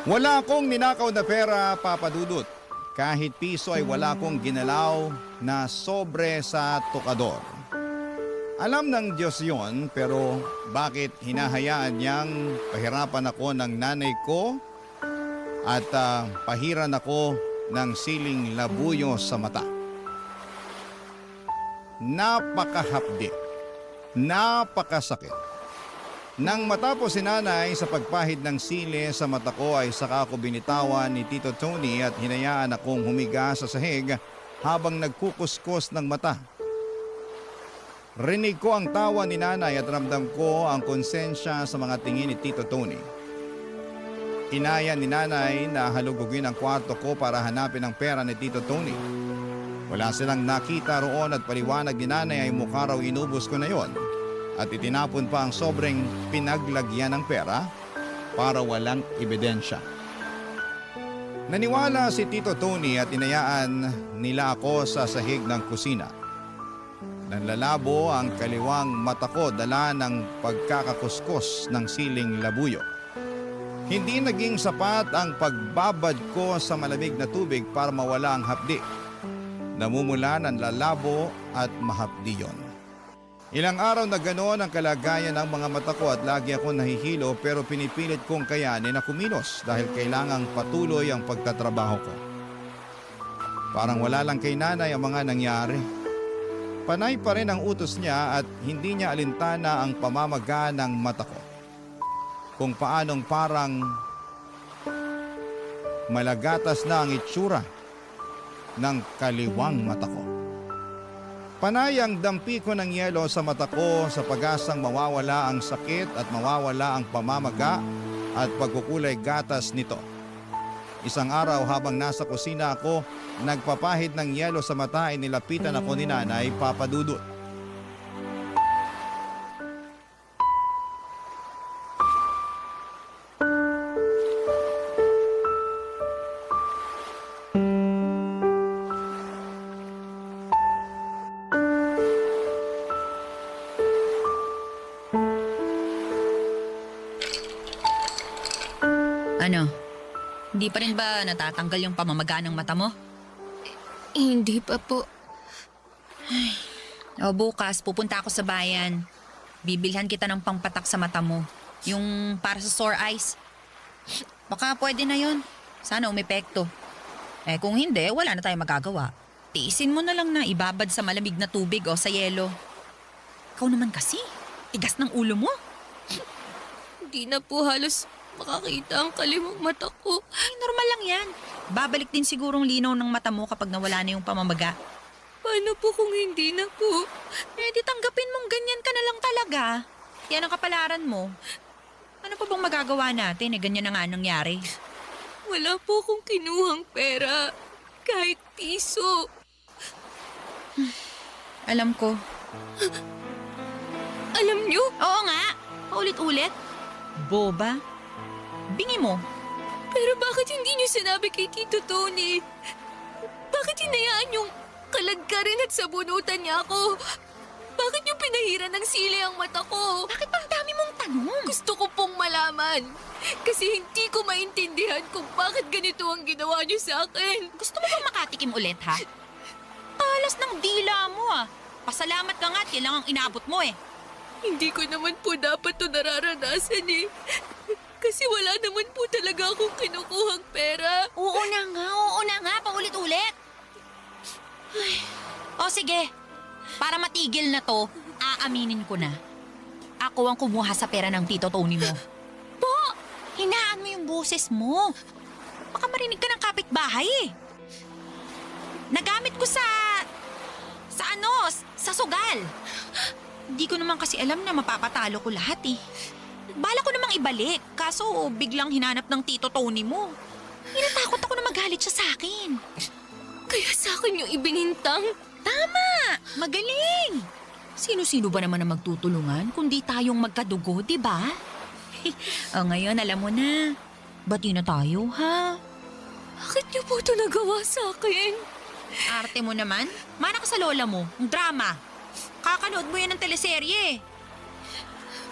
Wala akong ninakaw na pera, Papa Dudut. Kahit piso ay wala akong ginalaw na sobre sa tukador. Alam ng Diyos yon, pero bakit hinahayaan niyang pahirapan ako ng nanay ko at pahiran ako ng siling labuyo sa mata? Napakahapdi, napakasakit. Nang matapos si nanay sa pagpahid ng sili sa mata ko ay saka ako binitawan ni Tito Tony at hinayaan akong humiga sa sahig habang nagkukuskus ng mata. Rinig ko ang tawa ni nanay at ramdam ko ang konsensya sa mga tingin ni Tito Tony. Inaya ni nanay na halugugin ang kwarto ko para hanapin ang pera ni Tito Tony. Wala silang nakita roon at paliwanag ni nanay ay mukha raw inubos ko na yon. At itinapon pa ang sobrang pinaglagyan ng pera para walang ebidensya. Naniwala si Tito Tony at inayaan nila ako sa sahig ng kusina. Nanlalabo ang kaliwang mata ko dala ng pagkakakuskus ng siling labuyo. Hindi naging sapat ang pagbabad ko sa malamig na tubig para mawala ang hapdi. Namumula ng lalabo at mahapdi yon. Ilang araw na ganoon ang kalagayan ng mga mata ko at lagi ako nahihilo pero pinipilit kong kayanin na kumilos dahil kailangang patuloy ang pagtatrabaho ko. Parang wala lang kay nanay ang mga nangyari. Panay pa rin ang utos niya at hindi niya alintana ang pamamaga ng mata ko. Kung paanong parang malagatas na ang itsura ng kaliwang mata ko. Panay ang dampi ko ng yelo sa mata ko sa pag-asang mawawala ang sakit at mawawala ang pamamaga at pagkukulay gatas nito. Isang araw habang nasa kusina ako, nagpapahid ng yelo sa mata ay nilapitan ako ni Nanay Papadudut. Ano? Hindi pa rin ba natatanggal yung pamamaga ng mata mo? Hindi pa po. O bukas, pupunta ako sa bayan. Bibilhan kita ng pangpatak sa mata mo. Yung para sa sore eyes. Baka pwede na yun. Sana umepekto. Kung hindi, wala na tayong magagawa. Tiisin mo na lang na ibabad sa malamig na tubig o sa yelo. Ikaw naman kasi, tigas ng ulo mo. Hindi na po halos makakita ang kaliwang mata ko. Ay, normal lang yan. Babalik din sigurong linaw ng mata mo kapag nawala na yung pamamaga. Paano po kung hindi na po? Di tanggapin mong ganyan ka na lang talaga. Yan ang kapalaran mo. Ano pa bang magagawa natin? Ganyan na nga nangyari. Wala po akong kinuhang pera. Kahit piso. Alam ko. Alam niyo, Oo nga. Paulit-ulit. Boba. Bingi mo. pero bakit hindi niyo sinabi kay Tito Tony? Bakit hinayaan yung kalagkarin at sabunutan niya ako? Bakit niyo pinahiran ng sili ang mata ko? Bakit bang dami mong tanong? Gusto ko pong malaman. Kasi hindi ko maintindihan kung bakit ganito ang ginawa niyo sa akin. Gusto mo bang makatikim ulit, ha? Talas ng dila mo, ah. Pasalamat ka nga at yan lang ang inabot mo, eh. Hindi ko naman po dapat to nararanasan eh. Kasi wala naman po talaga akong kinukuhang pera. Oo na nga. Paulit-ulit. Ay. O sige, para matigil na to, aaminin ko na. Ako ang kumuha sa pera ng Tito Tony mo. Po, hinaan mo yung boses mo. Baka marinig ka ng kapitbahay eh. Nagamit ko sa sugal. Hindi ko naman kasi alam na mapapatalo ko lahat eh. Bala ko namang ibalik, kaso biglang hinanap ng Tito Tony mo. Hinatakot ako na magalit siya sa akin. Kaya sa akin yung ibinintang. Tama! Magaling! Sino-sino ba naman ang magtutulungan kundi tayong magkadugo, di ba? O ngayon, alam mo na. Bati na tayo, ha? Bakit niyo po ito nagawa sa akin? Arte mo naman. Mana ka sa lola mo. Ang drama. Kakanood mo yan ng teleserye.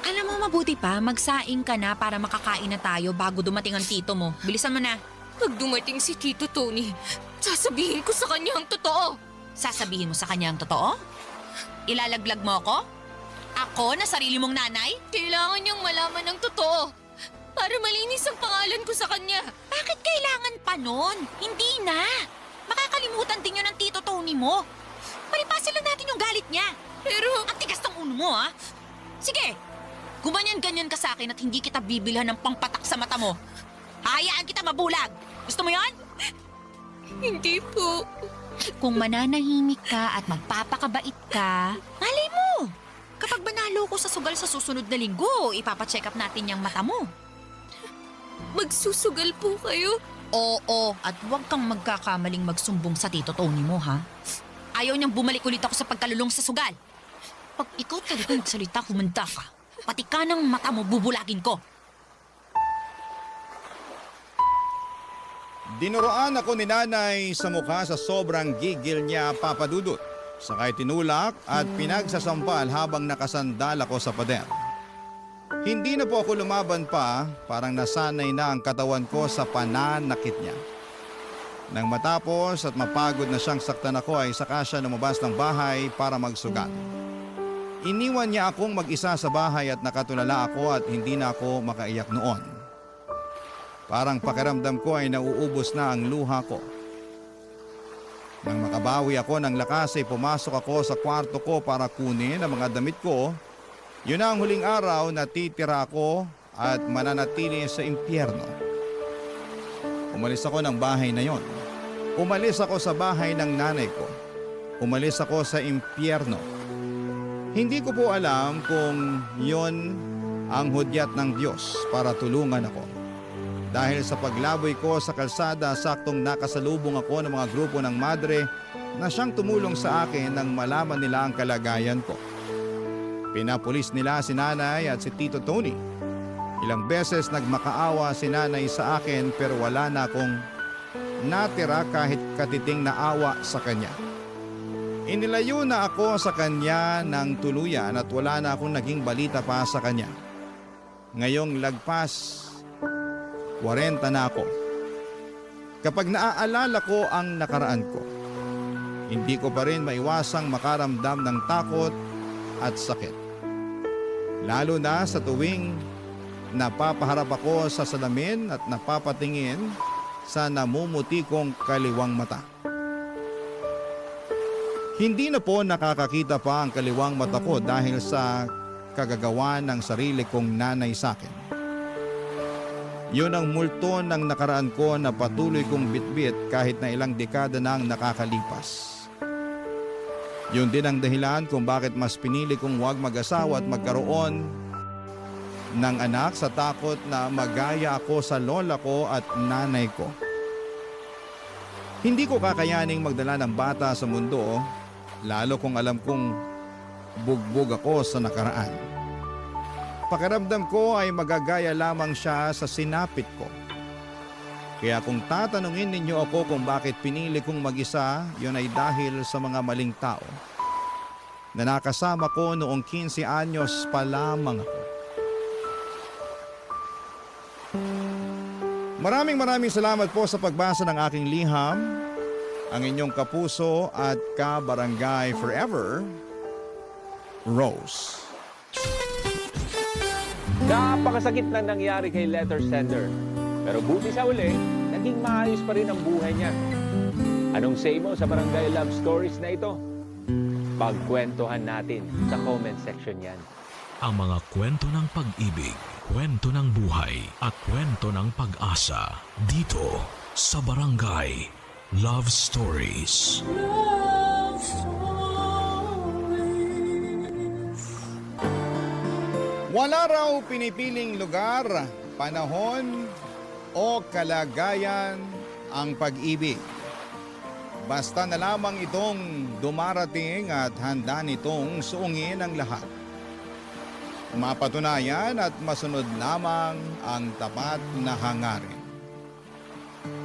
Alam mo, mabuti pa, magsaing ka na para makakain na tayo bago dumating ang tito mo. Bilisan mo na. Pag dumating si Tito Tony, sasabihin ko sa kanya ang totoo. Sasabihin mo sa kanya ang totoo? Ilalaglag mo ako? Ako na sarili mong nanay? Kailangan niyang malaman ang totoo para malinis ang pangalan ko sa kanya. Bakit kailangan pa nun? Hindi na. Makakalimutan din yun ng Tito Tony mo. Palipasin lang natin yung galit niya. Pero Ang tigas ng ulo mo, ha? Sige, gumanyan-ganyan ka sa akin at hindi kita bibilhan ng pangpatak sa mata mo. Hayaan kita mabulag. Gusto mo yon? hindi po. Kung mananahimik ka at magpapakabait ka, malay mo. Kapag banalo ko sa sugal sa susunod na linggo, ipapacheck up natin yung mata mo. Magsusugal po kayo? Oo, at huwag kang magkakamaling magsumbong sa Tito Tony mo, ha? Ayaw niyang bumalik ulit ako sa pagkalulong sa sugal. Pag ikaw talaga nagsalita, humanda ka. Pati ka ng mata mo, bubulagin ko. Dinuroan ako ni Nanay sa mukha sa sobrang gigil niya, Papadudut. Sakay tinulak at pinagsasampal habang nakasandal ako sa pader. Hindi na po ako lumaban pa, parang nasanay na ang katawan ko sa pananakit niya. Nang matapos at mapagod na siyang saktan ako ay saka siya lumabas ng bahay para magsugal. Iniwan niya akong mag-isa sa bahay at nakatulala ako at hindi na ako makaiyak noon. Parang pakiramdam ko ay nauubos na ang luha ko. Nang makabawi ako ng lakas ay pumasok ako sa kwarto ko para kunin ang mga damit ko. Yun na ang huling araw na titira ako at mananatili sa impyerno. Umalis ako ng bahay na yon. Umalis ako sa bahay ng nanay ko. Umalis ako sa impyerno. Hindi ko po alam kung yon ang hudyat ng Diyos para tulungan ako. Dahil sa paglaboy ko sa kalsada, saktong nakasalubong ako ng mga grupo ng madre na siyang tumulong sa akin nang malaman nila ang kalagayan ko. Pinapulis nila si nanay at si Tito Tony. Ilang beses nagmakaawa si nanay sa akin pero wala na akong natira kahit katiting na awa sa kanya. Inilayo na ako sa kanya ng tuluyan at wala na akong naging balita pa sa kanya. Ngayong lagpas 40 na ako. Kapag naaalala ko ang nakaraan ko, hindi ko pa rin maiwasang makaramdam ng takot at sakit. Lalo na sa tuwing napapaharap ako sa salamin at napapatingin sa namumuti kong kaliwang mata. Hindi na po nakakakita pa ang kaliwang mata ko dahil sa kagagawa ng sarili kong nanay sa akin. Yun ang multo ng nakaraan ko na patuloy kong bitbit kahit na ilang dekada na ang nakakalipas. Yun din ang dahilan kung bakit mas pinili kong huwag mag-asawa at magkaroon ng anak sa takot na magaya ako sa lola ko at nanay ko. Hindi ko kakayaning magdala ng bata sa mundo, lalo kung alam kong bugbog ako sa nakaraan. Pakiramdam ko ay magagaya lamang siya sa sinapit ko. Kaya kung tatanungin ninyo ako kung bakit pinili kong mag-isa, yun ay dahil sa mga maling tao na nakasama ko noong 15 anyos pa lamang ako. Maraming salamat po sa pagbasa ng aking liham. Ang inyong kapuso at kabarangay forever, Rose. Napakasakit na nangyari kay letter sender. Pero buti sa uli, naging maayos pa rin ang buhay niya. Anong say mo sa Barangay Love Stories na ito? Pagkwentuhan natin sa comment section yan. Ang mga kwento ng pag-ibig, kwento ng buhay, at kwento ng pag-asa dito sa Barangay Love Stories. Wala raw pinipiling lugar, panahon o kalagayan ang pag-ibig. Basta na lamang itong dumarating at handa nitong suungin ang lahat. Mapatunayan at masunod lamang ang tapat na hangarin.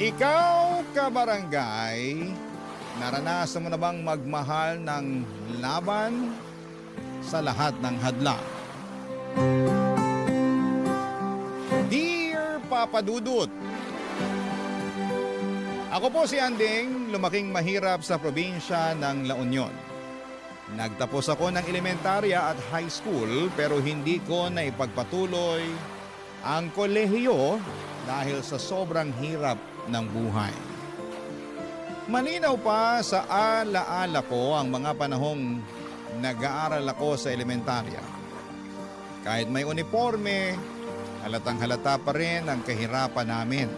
Ikaw, kabarangay, naranasan mo na bang magmahal ng laban sa lahat ng hadlang? Dear Papa Dudut, ako po si Anding, lumaking mahirap sa probinsya ng La Union. Nagtapos ako ng elementarya at high school pero hindi ko naipagpatuloy ang kolehiyo dahil sa sobrang hirap ng buhay. Malinaw pa sa alaala ko ang mga panahong nag-aaral ako sa elementarya. Kahit may uniforme, halatang halata pa rin ang kahirapan namin.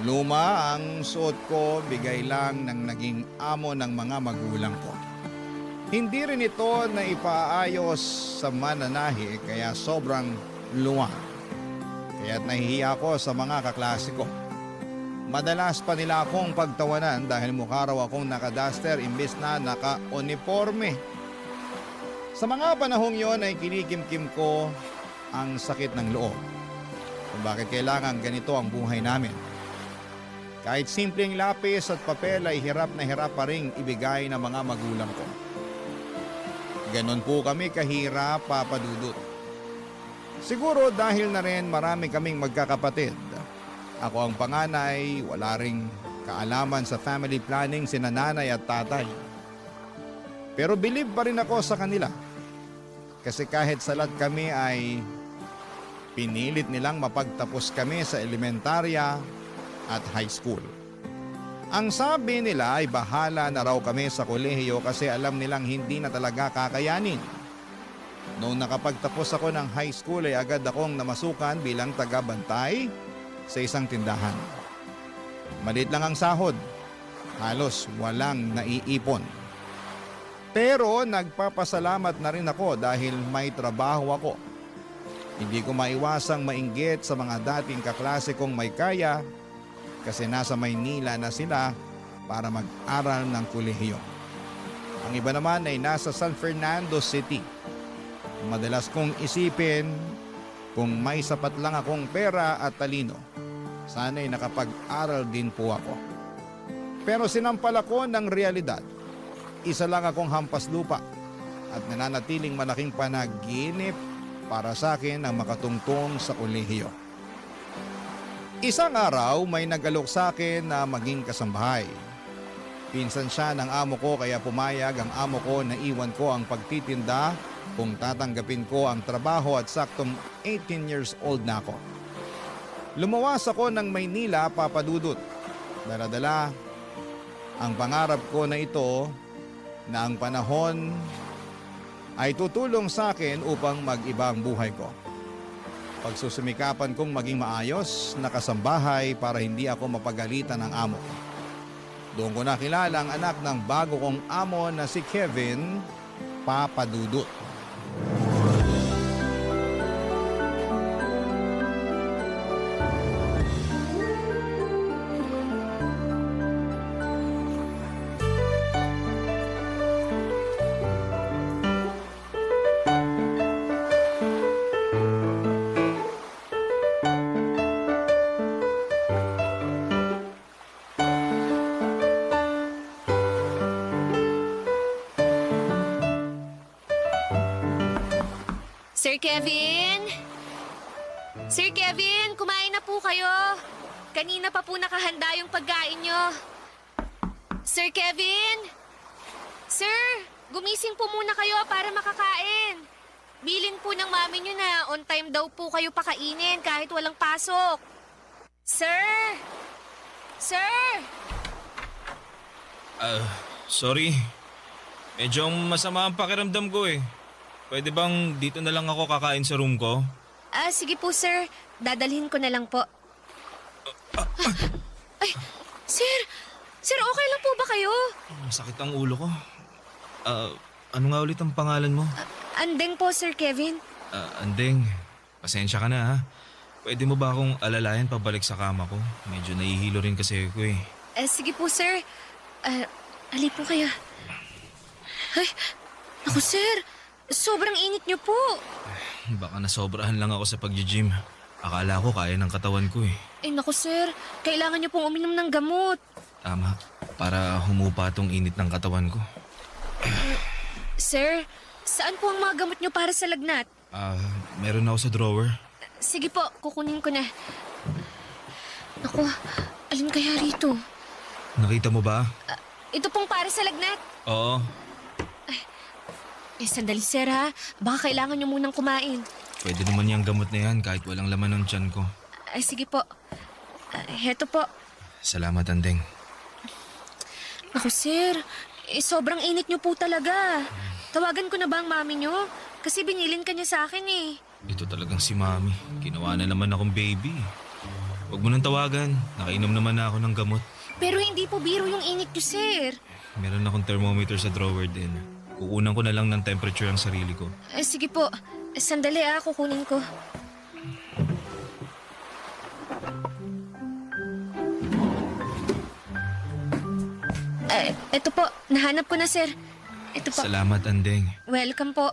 Luma ang suot ko, bigay lang ng naging amo ng mga magulang ko. Hindi rin ito na ipaayos sa mananahi kaya sobrang luwag. Kaya't nahihiya ako sa mga kaklase ko. Madalas pa nila akong pagtawanan dahil mukha raw akong naka-duster imbes na naka-uniforme. Sa mga panahong yon ay kinikimkim ko ang sakit ng loob. Kung bakit kailangan ganito ang buhay namin. Kahit simpleng lapis at papel ay hirap na hirap pa rin ibigay ng mga magulang ko. Ganon po kami kahirap, Papa Dudut. Siguro dahil na rin marami kaming magkakapatid. Ako ang panganay, wala ring kaalaman sa family planning sina nanay at tatay. Pero believe pa rin ako sa kanila. Kasi kahit salat kami ay pinilit nilang mapagtapos kami sa elementarya at high school. Ang sabi nila ay bahala na raw kami sa kolehiyo kasi alam nilang hindi na talaga kakayanin. Noong nakapagtapos ako ng high school ay agad akong namasukan bilang taga-bantay sa isang tindahan. Maliit lang ang sahod. Halos walang naiipon. Pero nagpapasalamat na rin ako dahil may trabaho ako. Hindi ko maiwasang mainggit sa mga dating kaklase kong may kaya kasi nasa Maynila na sila para mag-aral ng kolehiyo. Ang iba naman ay nasa San Fernando City. Madalas kong isipin kung may sapat lang akong pera at talino, sana'y nakapag-aral din po ako. Pero sinampal ako ng realidad. Isa lang akong hampas lupa at nananatiling malaking panaginip para sa akin ang makatungtong sa kolehiyo. Isang araw may nagalok sa akin na maging kasambahay. Pinsan siya ng amo ko kaya pumayag ang amo ko na iwan ko ang pagtitinda kung tatanggapin ko ang trabaho at saktong 18 years old na ako. Lumawas ako ng Maynila, Papa Dudut. Dala-dala ang pangarap ko na ito na ang panahon ay tutulong sa akin upang mag-iba ang buhay ko. Pagsusumikapan kong maging maayos na kasambahay para hindi ako mapagalitan ng amo ko. Doon ko nakilala ang anak ng bago kong amo na si Kevin, Papa Dudut. Sir Kevin? Sir Kevin, kumain na po kayo. Kanina pa po nakahanda yung pagkain nyo. Sir Kevin? Sir, gumising po muna kayo para makakain. Bilin po ng mami nyo na on time daw po kayo pakainin kahit walang pasok. Sir! Sir! Sorry. Medyo masama ang pakiramdam ko eh. Pwede bang dito na lang ako kakain sa room ko? Sige po sir. Dadalhin ko na lang po. Ay, sir! Sir, okay lang po ba kayo? Masakit ang ulo ko. Ano nga ulit ang pangalan mo? Andeng po, Sir Kevin. Andeng, pasensya ka na ha. Pwede mo ba akong alalayan pabalik sa kama ko? Medyo nahihilo rin kasi ako eh. Sige po, sir. Ali po kayo. Ay, naku, sir. Sobrang init niyo po. Baka nasobrahan lang ako sa pag-gym. Akala ko kaya ng katawan ko eh. Ay, naku, sir. Kailangan niyo pong uminom ng gamot. Tama, para humupa tong init ng katawan ko. Sir, saan po ang mga gamot niyo para sa lagnat? Meron ako sa drawer. Sige po, kukunin ko na. Naku, alin kaya rito? Nakita mo ba? Ito pong para sa lagnat. Oo. Sandali, sir, ha? Baka kailangan niyo munang kumain. Pwede naman yung gamot na yan kahit walang laman ng tiyan ko. Sige po. Heto po. Salamat, Andeng. Naku, sir. Sobrang init niyo po talaga. Tawagan ko na ba ang mami niyo? Kasi binilin ka niya sa akin eh. Ito talagang si Mami. Ginawa na naman akong baby. Huwag mo nang tawagan. Nakainom naman na ako ng gamot. Pero hindi po biro yung init niyo, sir. Meron akong thermometer sa drawer din. Kukunan ko na lang ng temperature ang sarili ko. Sige po. Sandali kukunin ko. Ito po, nahanap ko na, sir. Ito po. Salamat, Andeng. Welcome po.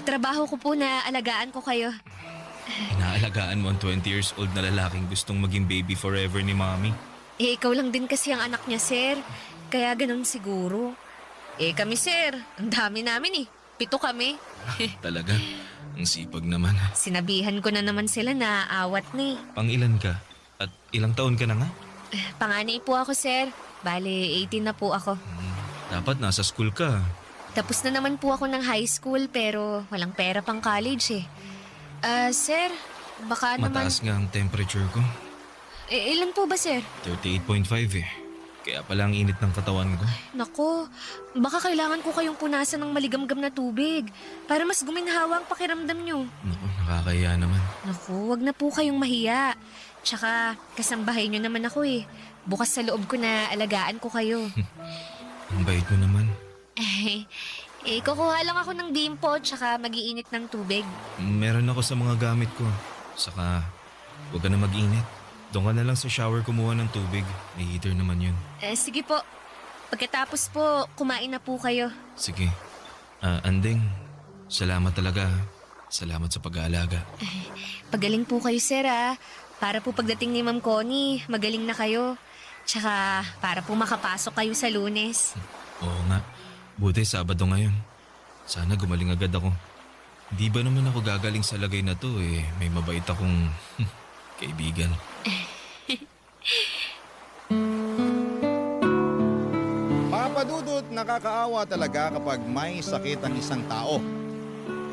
Trabaho ko po na alagaan ko kayo. Inaalagaan mo ang 20 years old na lalaking gustong maging baby forever ni Mami. Ikaw lang din kasi ang anak niya, sir. Kaya ganun siguro. Kami, sir. Ang dami namin eh. 7 kami. Talaga? Ang sipag naman. Sinabihan ko na naman sila na awat na eh. Pang ilan ka? At ilang taon ka na nga? Panganay po ako, sir. Bale, 18 na po ako. Dapat nasa school ka. Tapos na naman po ako ng high school pero walang pera pang college eh. Sir, baka naman... Mataas nga ang temperature ko. Ilan po ba, sir? 38.5 eh. Kaya pala ang init ng katawan ko. Nako, baka kailangan ko kayong punasan ng maligamgam na tubig para mas guminhawa ang pakiramdam nyo. Naku, nakakaya naman. Naku, wag na po kayong mahiya. Tsaka kasambahay nyo naman ako eh. Bukas sa loob ko na alagaan ko kayo. Ang bait mo naman. Kukuha lang ako ng bimpo tsaka mag-iinit ng tubig. Meron ako sa mga gamit ko. Saka, huwag ka na mag-init. Doon ka na lang sa shower kumuha ng tubig. May heater naman yun. Sige po. Pagkatapos po, kumain na po kayo. Sige. Anding, salamat talaga. Salamat sa pag-aalaga. Pagaling po kayo, sir, ah. Para po pagdating ni Ma'am Connie, magaling na kayo. Tsaka para po makapasok kayo sa Lunes. Oo nga. Buti Sabado ngayon. Sana gumaling agad ako. Di ba naman ako gagaling sa lagay na to eh. May mabait akong kaibigan. Papadudot, nakakaawa talaga kapag may sakit ang isang tao.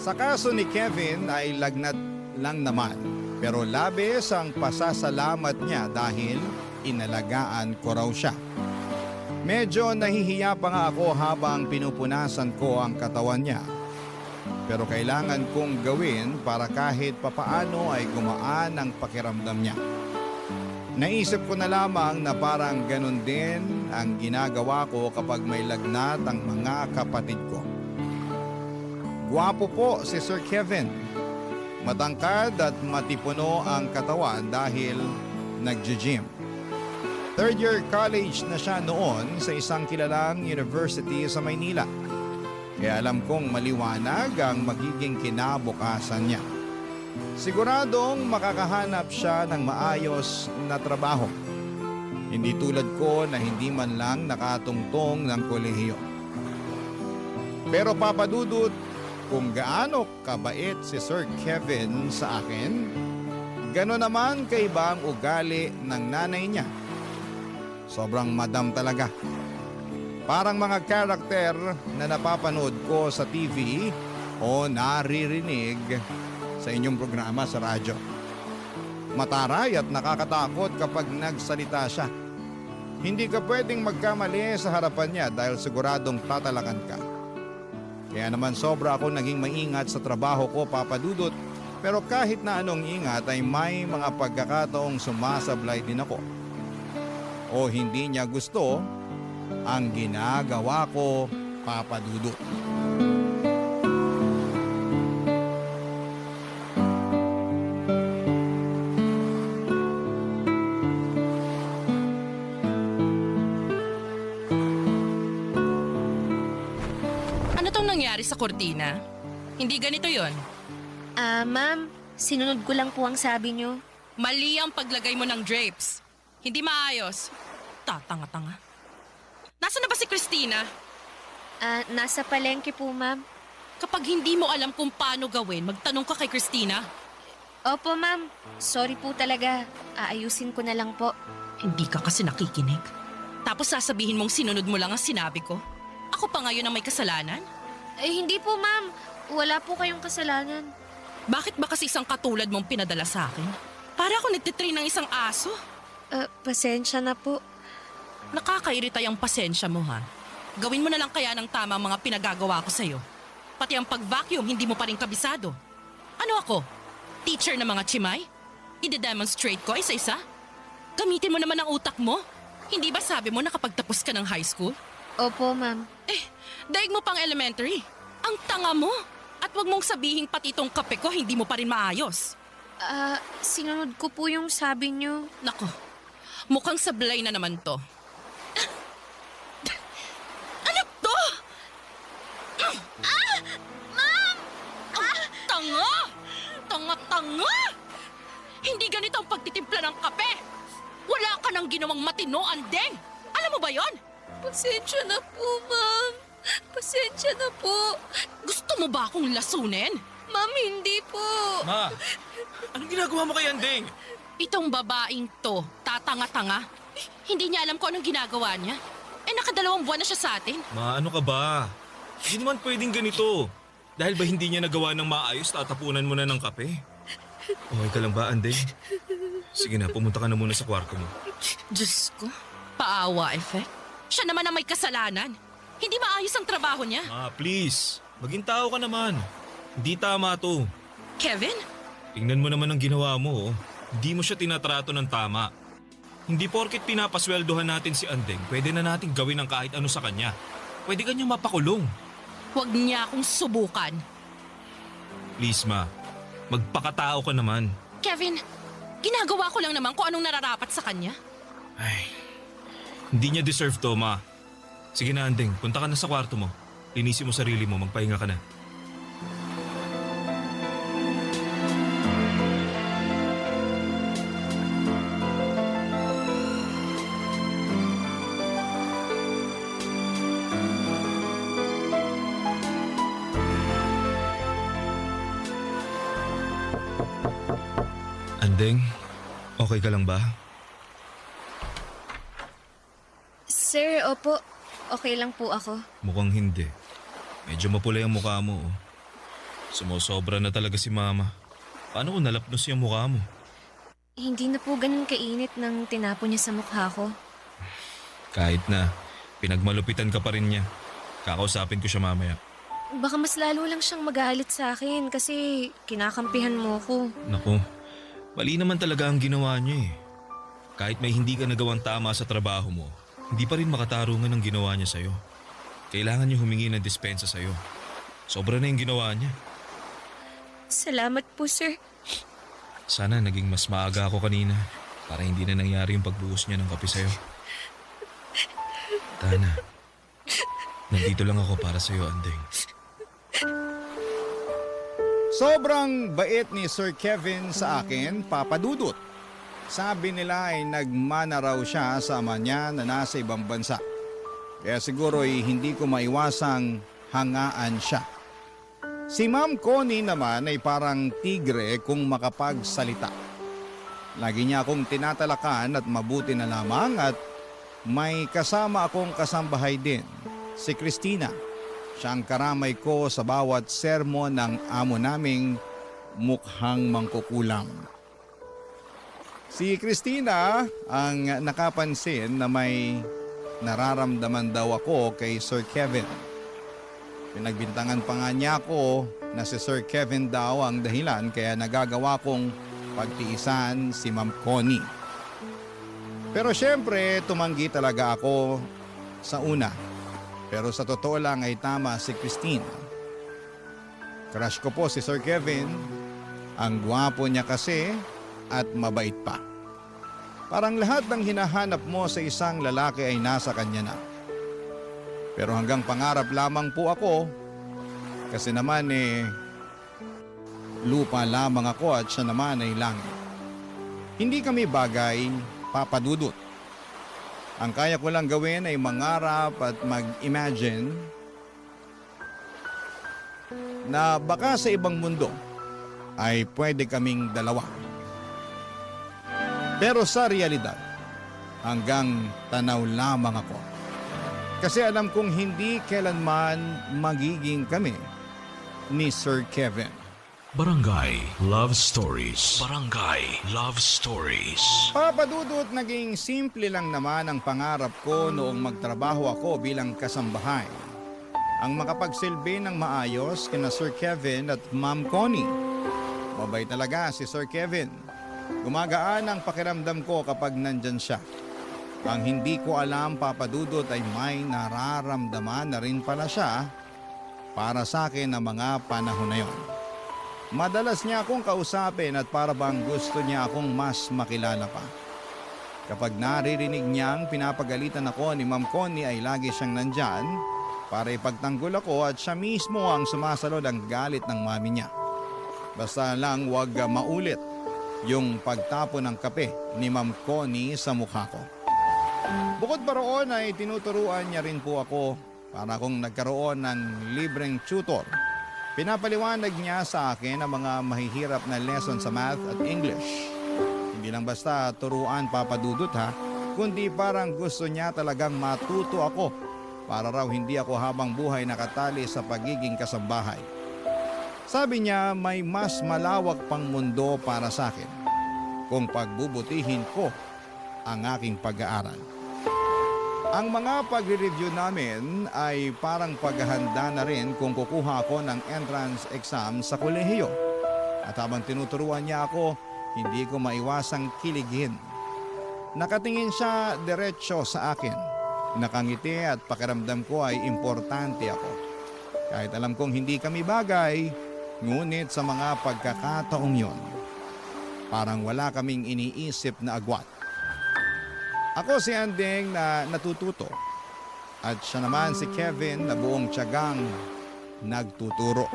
Sa kaso ni Kevin ay lagnat lang naman. Pero labis ang pasasalamat niya dahil inalagaan ko raw siya. Medyo nahihiya pa nga ako habang pinupunasan ko ang katawan niya. Pero kailangan kong gawin para kahit papaano ay gumaan ang pakiramdam niya. Naisip ko na lamang na parang ganun din ang ginagawa ko kapag may lagnat ang mga kapatid ko. Gwapo po si Sir Kevin. Matangkad at matipuno ang katawan dahil nag-gym. Third year college na siya noon sa isang kilalang university sa Maynila. Kaya alam kong maliwanag ang magiging kinabukasan niya. Siguradong makakahanap siya ng maayos na trabaho. Hindi tulad ko na hindi man lang nakatungtong ng kolehiyo. Pero papadudot, kung gaano kabait si Sir Kevin sa akin, gano'n naman kaiba ang ugali ng nanay niya. Sobrang madam talaga. Parang mga karakter na napapanood ko sa TV o naririnig sa inyong programa sa radyo. Mataray at nakakatakot kapag nagsalita siya. Hindi ka pwedeng magkamali sa harapan niya dahil siguradong tatalakan ka. Kaya naman sobra ako naging maingat sa trabaho ko, papadudot. Pero kahit na anong ingat ay may mga pagkakataong sumasablay din ako. O hindi niya gusto ang ginagawa ko, papadudot. Ano tong nangyari sa kortina? Hindi ganito yon. Ma'am, sinunod ko lang po ang sabi nyo. Mali ang paglagay mo ng drapes. Hindi maayos. Tatanga-tanga. Nasaan na ba si Christina? Nasa palengke po, ma'am. Kapag hindi mo alam kung paano gawin, magtanong ka kay Christina. Opo, ma'am. Sorry po talaga. Aayusin ko na lang po. Hindi ka kasi nakikinig. Tapos sasabihin mong sinunod mo lang ang sinabi ko. Ako pa ngayon ang may kasalanan? Hindi po, ma'am. Wala po kayong kasalanan. Bakit ba kasi isang katulad mong pinadala sa akin? Para ako nagtitrain ng isang aso. Pasensya na po. Nakakairita yung pasensya mo, ha? Gawin mo na lang kaya ng tama ang mga pinagagawa ko sa'yo. Pati ang pag-vacuum, hindi mo pa rin kabisado. Ano ako? Teacher ng mga chimay? I-demonstrate ko isa-isa? Gamitin mo naman ang utak mo. Hindi ba sabi mo nakapagtapos ka ng high school? Opo, ma'am. Daig mo pang elementary. Ang tanga mo. At wag mong sabihin pati itong kape ko, hindi mo pa rin maayos. Sinunod ko po yung sabi nyo. Nako, mukhang sablay na naman to. Ano to? Ma'am! Ang tanga! Tanga-tanga! Hindi ganito ang pagtitimpla ng kape. Wala ka nang ginawang matino, Andeng. Alam mo ba yon? Pasensya na po, ma'am. Pasensya na po. Gusto mo ba akong lasunin? Ma'am, hindi po. Ma, anong ginagawa mo kay Andeng? Itong babaeng to, tatanga-tanga. Hindi niya alam kung anong ginagawa niya. Nakadalawang buwan na siya sa atin. Ma, ano ka ba? Hindi naman pwedeng ganito. Dahil ba hindi niya nagawa ng maayos, tatapunan mo na ng kape? Okay ka lang ba, Andeng? Sige na, pumunta ka na muna sa kwarto mo. Diyos ko, paawa effect. Siya naman ang may kasalanan. Hindi maayos ang trabaho niya. Ma, please. Maging tao ka naman. Hindi tama to. Kevin? Tingnan mo naman ang ginawa mo. Oh. Hindi mo siya tinatrato ng tama. Hindi porket pinapasweldohan natin si Andeng, pwede na natin gawin ang kahit ano sa kanya. Pwede kanya mapakulong. Huwag niya akong subukan. Please ma, magpakatao ka naman. Kevin, ginagawa ko lang naman kung anong nararapat sa kanya. Ay, hindi niya deserve to, ma. Sige na, Andeng, punta ka na sa kwarto mo. Linisin mo sarili mo, magpahinga ka na. Andeng, okay ka lang ba? Sir, opo. Okay lang po ako. Mukhang hindi. Medyo mapula yung mukha mo. Oh. Sumusobra na talaga si mama. Paano kung nalapnos yung mukha mo? Hindi na po ganun kainit nang tinapon niya sa mukha ko. Kahit na, pinagmalupitan ka pa rin niya. Kakausapin ko siya mamaya. Baka mas lalo lang siyang magalit sa akin kasi kinakampihan mo ko. Naku, mali naman talaga ang ginawa niya eh. Kahit may hindi ka nagawang tama sa trabaho mo, hindi pa rin makatarungan ang ginawa niya sa'yo. Kailangan niya humingi ng dispensa sa'yo. Sobra na yung ginawa niya. Salamat po, sir. Sana naging mas maaga ako kanina para hindi na nangyari yung pagbuhos niya ng kape sa'yo. Tana, nandito lang ako para sa'yo, Andeng. Sobrang bait ni Sir Kevin sa akin, Papa Dudut. Sabi nila ay nagmana raw siya sa ama niya na nasa ibang bansa. Kaya siguro ay hindi ko maiwasang hangaan siya. Si Ma'am Connie naman ay parang tigre kung makapagsalita. Lagi niya akong tinatalakan at mabuti na lamang at may kasama akong kasambahay din, si Christina. Siya ang karamay ko sa bawat sermon ng amo naming mukhang mangkukulam. Si Christina ang nakapansin na may nararamdaman daw ako kay Sir Kevin. Pinagbintangan pa nga niya ako na si Sir Kevin daw ang dahilan kaya nagagawa kong pagtiisan si Ma'am Connie. Pero syempre tumanggi talaga ako sa una. Pero sa totoo lang ay tama si Christine. Crush ko po si Sir Kevin. Ang gwapo niya kasi at mabait pa. Parang lahat ng hinahanap mo sa isang lalaki ay nasa kanya na. Pero hanggang pangarap lamang po ako kasi naman lupa lamang ako at siya naman ay langit. Hindi kami bagay, Papa Dudut. Ang kaya ko lang gawin ay mangarap at mag-imagine na baka sa ibang mundo ay pwede kaming dalawa. Pero sa realidad, hanggang tanaw lamang ako. Kasi alam kong hindi kailanman magiging kami ni Sir Kevin. Barangay Love Stories. Barangay Love Stories. Papa Dudut, naging simple lang naman ang pangarap ko noong magtrabaho ako bilang kasambahay. Ang makapagsilbi ng maayos kina Sir Kevin at Ma'am Connie. Mabait talaga si Sir Kevin. Gumagaan ang pakiramdam ko kapag nandyan siya. Ang hindi ko alam, Papa Dudut, ay may nararamdaman na rin pala siya para sa akin na mga panahon na yon. Madalas niya akong kausapin at para bang gusto niya akong mas makilala pa. Kapag naririnig niyang pinapagalitan ako ni Ma'am Connie ay lagi siyang nandyan para ipagtanggol ako at siya mismo ang sumasalo ng galit ng mami niya. Basta lang wag maulit yung pagtapo ng kape ni Ma'am Connie sa mukha ko. Bukod pa roon ay tinuturuan niya rin po ako para akong nagkaroon ng libreng tutor. Pinapaliwanag niya sa akin ang mga mahihirap na lesson sa math at English. Hindi lang basta turuan, Papa Dudut ha, kundi parang gusto niya talagang matuto ako para raw hindi ako habang buhay nakatali sa pagiging kasambahay. Sabi niya may mas malawak pang mundo para sa akin kung pagbubutihin ko ang aking pag-aaral. Ang mga pagre-review namin ay parang paghahanda na rin kung kukuha ako ng entrance exam sa kolehiyo. At habang tinuturuan niya ako, hindi ko maiwasang kiligin. Nakatingin siya diretsyo sa akin. Nakangiti at pakiramdam ko ay importante ako. Kahit alam kong hindi kami bagay, ngunit sa mga pagkakataong yon, parang wala kaming iniisip na agwat. Ako si Andeng na natututo at siya naman si Kevin na buong tiyagang nagtuturo.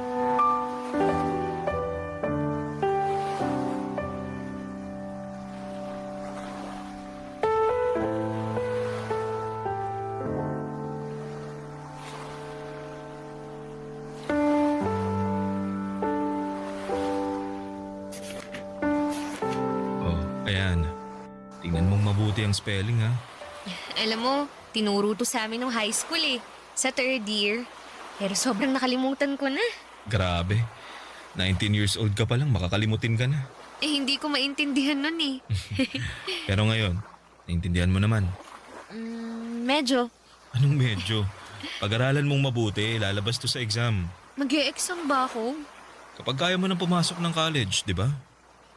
Oh, ayan. Tingnan mong mabuti ang spelling ha. Alam mo, tinuro to sa amin nung high school eh. Sa third year. Pero sobrang nakalimutan ko na. Grabe. 19 years old ka pa lang, makakalimutin ka na. Eh, hindi ko maintindihan nun eh. Pero ngayon, naintindihan mo naman. Medyo. Anong medyo? Pag-aralan mong mabuti, lalabas to sa exam. Mag-e-exam ba ako? Kapag kaya mo nang pumasok ng college, di ba?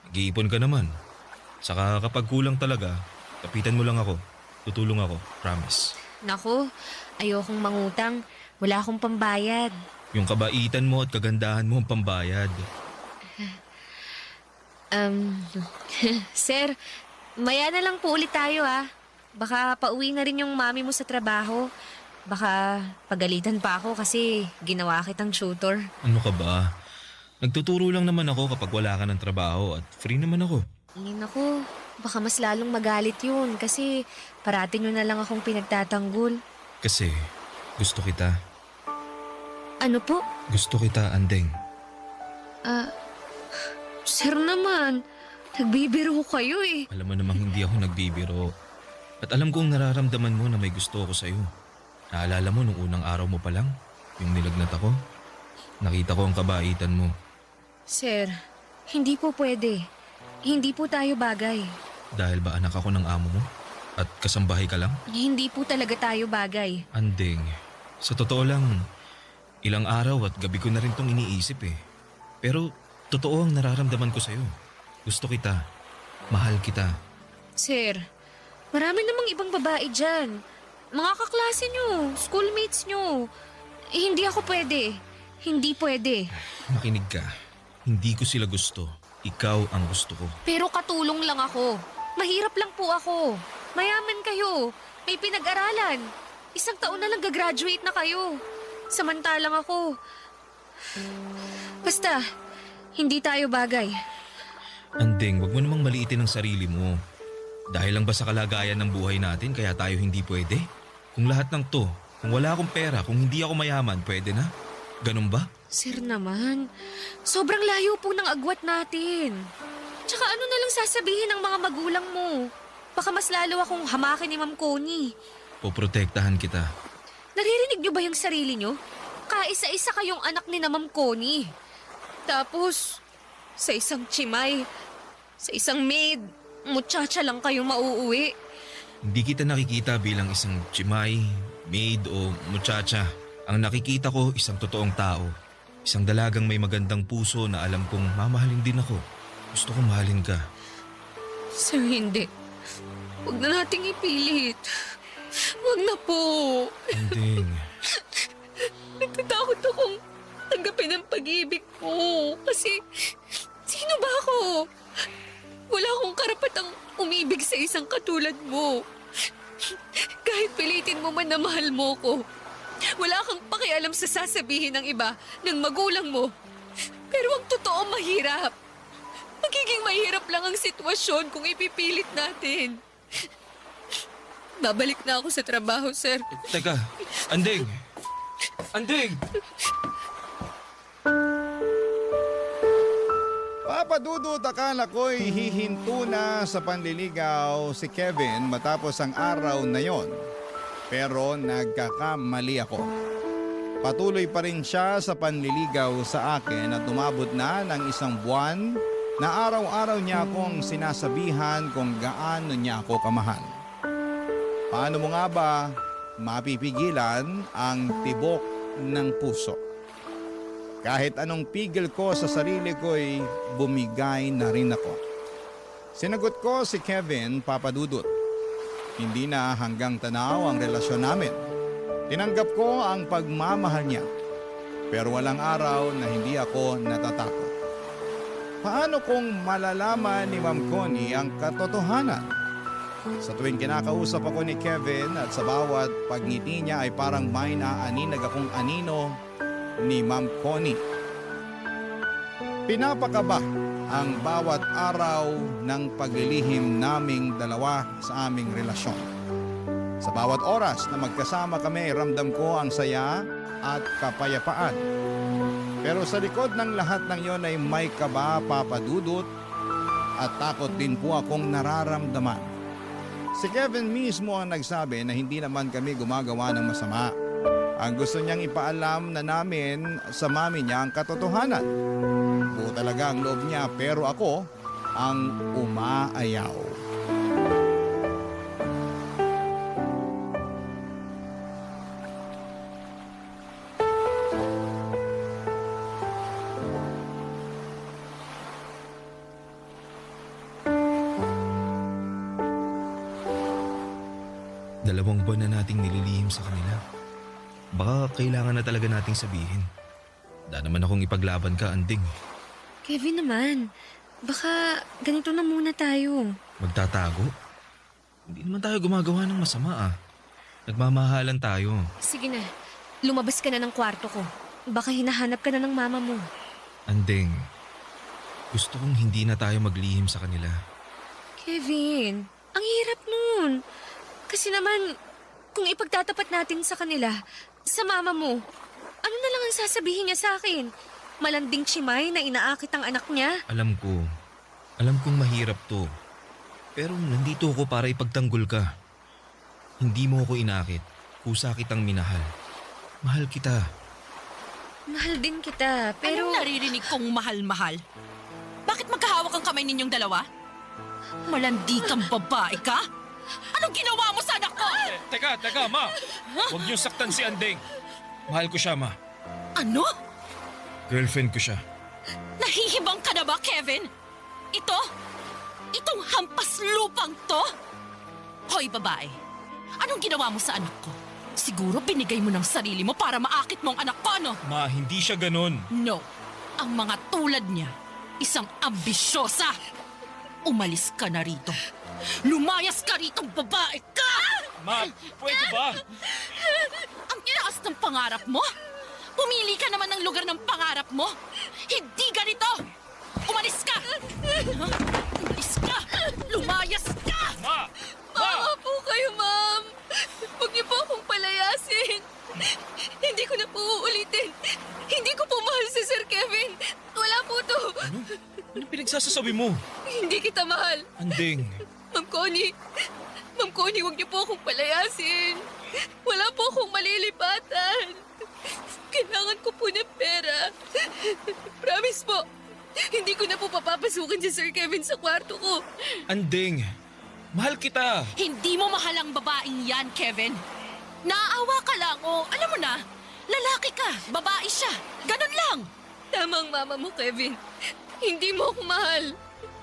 Nag-iipon ka naman. Saka kapag kulang talaga, kapitan mo lang ako. Tutulong ako, promise. Naku, ayokong mangutang. Wala akong pambayad. Yung kabaitan mo at kagandahan mo ang pambayad. Sir, maya na lang po ulit tayo ah. Baka pauwi na rin yung mami mo sa trabaho. Baka pagalitan pa ako kasi ginawa kitang tutor. Ano ka ba? Nagtuturo lang naman ako kapag wala ka ng trabaho at free naman ako. Ay naku, baka mas lalong magalit yun kasi parati nyo na lang akong pinagtatanggol. Kasi gusto kita. Ano po? Gusto kita, Andeng. Sir naman, nagbibiro kayo eh. Alam mo namang hindi ako nagbibiro. At alam kong nararamdaman mo na may gusto ako sa'yo. Naalala mo nung unang araw mo pa lang? Yung nilagnat ako? Nakita ko ang kabaitan mo. Sir, hindi po pwede. Hindi po tayo bagay. Dahil ba anak ako ng amo mo? At kasambahay ka lang? Hindi po talaga tayo bagay. Andeng, sa totoo lang, ilang araw at gabi ko na rin tong iniisip eh. Pero totoo ang nararamdaman ko sa'yo. Gusto kita. Mahal kita. Sir, marami namang ibang babae dyan. Mga kaklase nyo, schoolmates nyo. Eh, hindi ako pwede. Hindi pwede. Makinig ka. Hindi ko sila gusto. Ikaw ang gusto ko. Pero katulong lang ako. Mahirap lang po ako. Mayaman kayo. May pinag-aralan. 1 taon na lang gagraduate na kayo. Samantalang ako. Basta, hindi tayo bagay. Andeng, wag mo namang maliitin ang sarili mo. Dahil lang ba sa kalagayan ng buhay natin kaya tayo hindi pwede? Kung lahat ng to, kung wala akong pera, kung hindi ako mayaman, pwede na? Ganun ba? Sir naman, sobrang layo po ng agwat natin. Tsaka ano na lang sasabihin ng mga magulang mo? Baka mas lalo akong hamakin ni Ma'am Connie. Poprotektahan kita. Naririnig niyo ba yung sarili niyo? Kaisa-isa kayong anak ni na Ma'am Connie. Tapos, sa isang chimay, sa isang maid, muchacha lang kayong mauuwi. Hindi kita nakikita bilang isang chimay, maid o muchacha. Ang nakikita ko isang totoong tao. Isang dalagang may magandang puso na alam kong mamahalin din ako. Gusto kong mahalin ka. Sir, hindi. Huwag na nating ipilit. Huwag na po. Andeng, Natatakot akong tanggapin ang pag-ibig mo. Kasi, sino ba ako? Wala akong karapatang umibig sa isang katulad mo. Kahit pilitin mo man na mahal mo ko, wala kang pakialam sa sasabihin ng iba, ng magulang mo. Pero ang totoo mahirap. Magiging mahirap lang ang sitwasyon kung ipipilit natin. Babalik na ako sa trabaho, sir. teka, Andeng! Andeng! Papadudot akala ko'y hihinto na sa panliligaw si Kevin matapos ang araw na yon. Pero nagkakamali ako. Patuloy pa rin siya sa panliligaw sa akin at umabot na ng 1 buwan na araw-araw niya akong sinasabihan kung gaano niya ako kamahal. Paano mo nga ba mapipigilan ang tibok ng puso? Kahit anong pigil ko sa sarili ko'y bumigay na rin ako. Sinagot ko si Kevin, Papa Dudut. Hindi na hanggang tanaw ang relasyon namin. Tinanggap ko ang pagmamahal niya. Pero walang araw na hindi ako natatakot. Paano kung malalaman ni Ma'am Connie ang katotohanan? Sa tuwing kinakausap ako ni Kevin at sa bawat pagngiti niya ay parang may naaninag akong anino ni Ma'am Connie. Pinapakaba ang bawat araw ng paglilihim naming dalawa sa aming relasyon. Sa bawat oras na magkasama kami, ramdam ko ang saya at kapayapaan. Pero sa likod ng lahat ng yon ay may kaba, Papa Dudut, at takot din po akong nararamdaman. Si Kevin mismo ang nagsabi na hindi naman kami gumagawa ng masama. Ang gusto niyang ipaalam na namin sa mami niya ang katotohanan. Buo talaga ang loob niya pero ako ang umaayaw. Dalawang buwan na nating nililihim sa kanila. Baka kailangan na talaga nating sabihin. Da naman akong ipaglaban ka, Anding. Kevin naman, baka ganito na muna tayo. Magtatago? Hindi naman tayo gumagawa ng masama ah. Nagmamahalan tayo. Sige na, lumabas ka na ng kwarto ko. Baka hinahanap ka na ng mama mo. Anding, gusto kong hindi na tayo maglihim sa kanila. Kevin, ang hirap nun. Kasi naman, kung ipagtatapat natin sa kanila, sa mama mo, ano na lang ang sasabihin niya sa akin? Malanding chimay na inaakit ang anak niya? Alam kong mahirap to. Pero nandito ako para ipagtanggol ka. Hindi mo ako inakit, kusa kitang minahal. Mahal kita. Mahal din kita, pero... Anong naririnig kong mahal-mahal? Bakit magkahawak ang kamay ninyong dalawa? Malandi kang babae ka? Anong ginawa mo sa anak ko? Teka, ma. Huwag niyo saktan si Anding. Mahal ko siya, ma. Ano? Girlfriend ko siya. Nahihibang ka na ba, Kevin? Itong hampas lupang to? Hoy, babae. Anong ginawa mo sa anak ko? Siguro binigay mo ng sarili mo para maakit mo ang anak ko, no? Ma, hindi siya ganun. No. Ang mga tulad niya, isang ambisyosa. Umalis ka na rito. Lumayas ka rito, babae ka! Ma, pwede ba? Ang tinaas ng pangarap mo? Pumili ka naman ng lugar ng pangarap mo. Hindi ganito! Umalis ka! Umalis ka! Lumayas ka! Ma! Maawa po kayo, ma'am. Huwag niyo po akong palayasin. Hindi ko na po uulitin. Hindi ko po mahal si Sir Kevin. Wala po to. Anong pinagsasasabi mo? Hindi kita mahal. Anding, Ma'am Connie, huwag niyo po akong palayasin. Wala po akong malilipatan. Kailangan ko po ng pera. Promise po, hindi ko na po papapasukin si Sir Kevin sa kwarto ko. Anding, mahal kita. Hindi mo mahal ang babaeng yan, Kevin. Naaawa ka lang o alam mo na, lalaki ka, babae siya. Ganun lang. Tama ang mama mo, Kevin. Hindi mo ako mahal.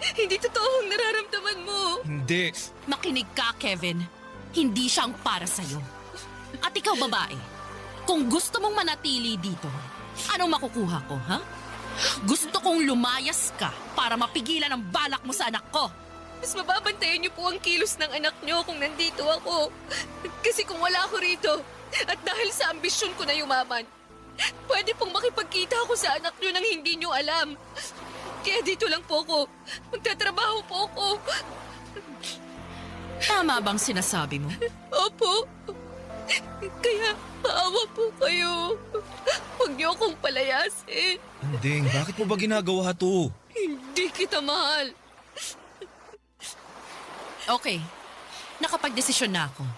Hindi totoo ang nararamdaman mo. Hindi. Makinig ka, Kevin. Hindi siyang para sa'yo. At ikaw, babae, kung gusto mong manatili dito, anong makukuha ko, ha? Gusto kong lumayas ka para mapigilan ang balak mo sa anak ko. Mas mababantayan niyo po ang kilos ng anak niyo kung nandito ako. Kasi kung wala ako rito, at dahil sa ambisyon ko na yumaman, pwede pong makipagkita ako sa anak niyo nang hindi niyo alam. Kaya dito lang po ako. Magtatrabaho po ako. Tama bang sinasabi mo? Opo. Kaya maawa po kayo. Huwag niyo akong palayasin. Anding, bakit mo ba ginagawa to? Hindi kita mahal. Okay, nakapag-desisyon na ako.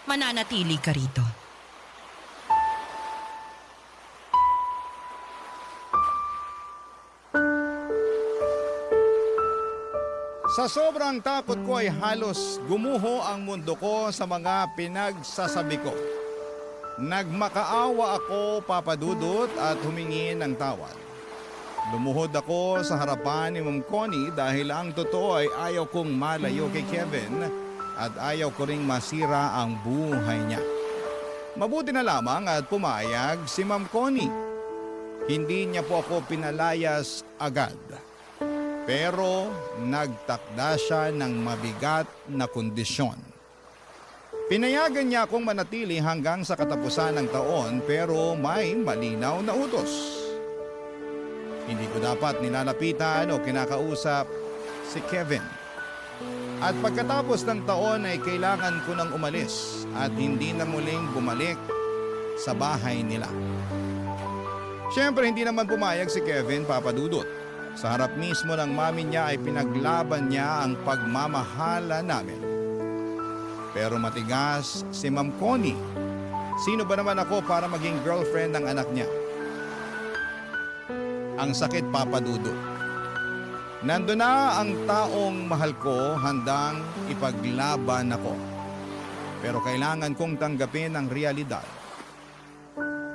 Mananatili ka rito. Sa sobrang takot ko ay halos gumuho ang mundo ko sa mga pinagsasabi ko. Nagmakaawa ako, Papa Dudut, at humingi ng tawad. Lumuhod ako sa harapan ni Ma'am Connie dahil ang totoo ay ayaw kong malayo kay Kevin at ayaw ko ring masira ang buhay niya. Mabuti na lamang at pumayag si Ma'am Connie. Hindi niya po ako pinalayas agad. Pero nagtakda siya ng mabigat na kondisyon. Pinayagan niya akong manatili hanggang sa katapusan ng taon pero may malinaw na utos. Hindi ko dapat nilalapitan o kinakausap si Kevin. At pagkatapos ng taon ay kailangan ko nang umalis at hindi na muling bumalik sa bahay nila. Siyempre hindi naman pumayag si Kevin, Papa Dudut. Sa harap mismo ng mami niya ay pinaglaban niya ang pagmamahala namin. Pero matigas si Ma'am Connie. Sino ba naman ako para maging girlfriend ng anak niya? Ang sakit, Papa Dudut. Nandun na ang taong mahal ko handang ipaglaban ako. Pero kailangan kong tanggapin ang realidad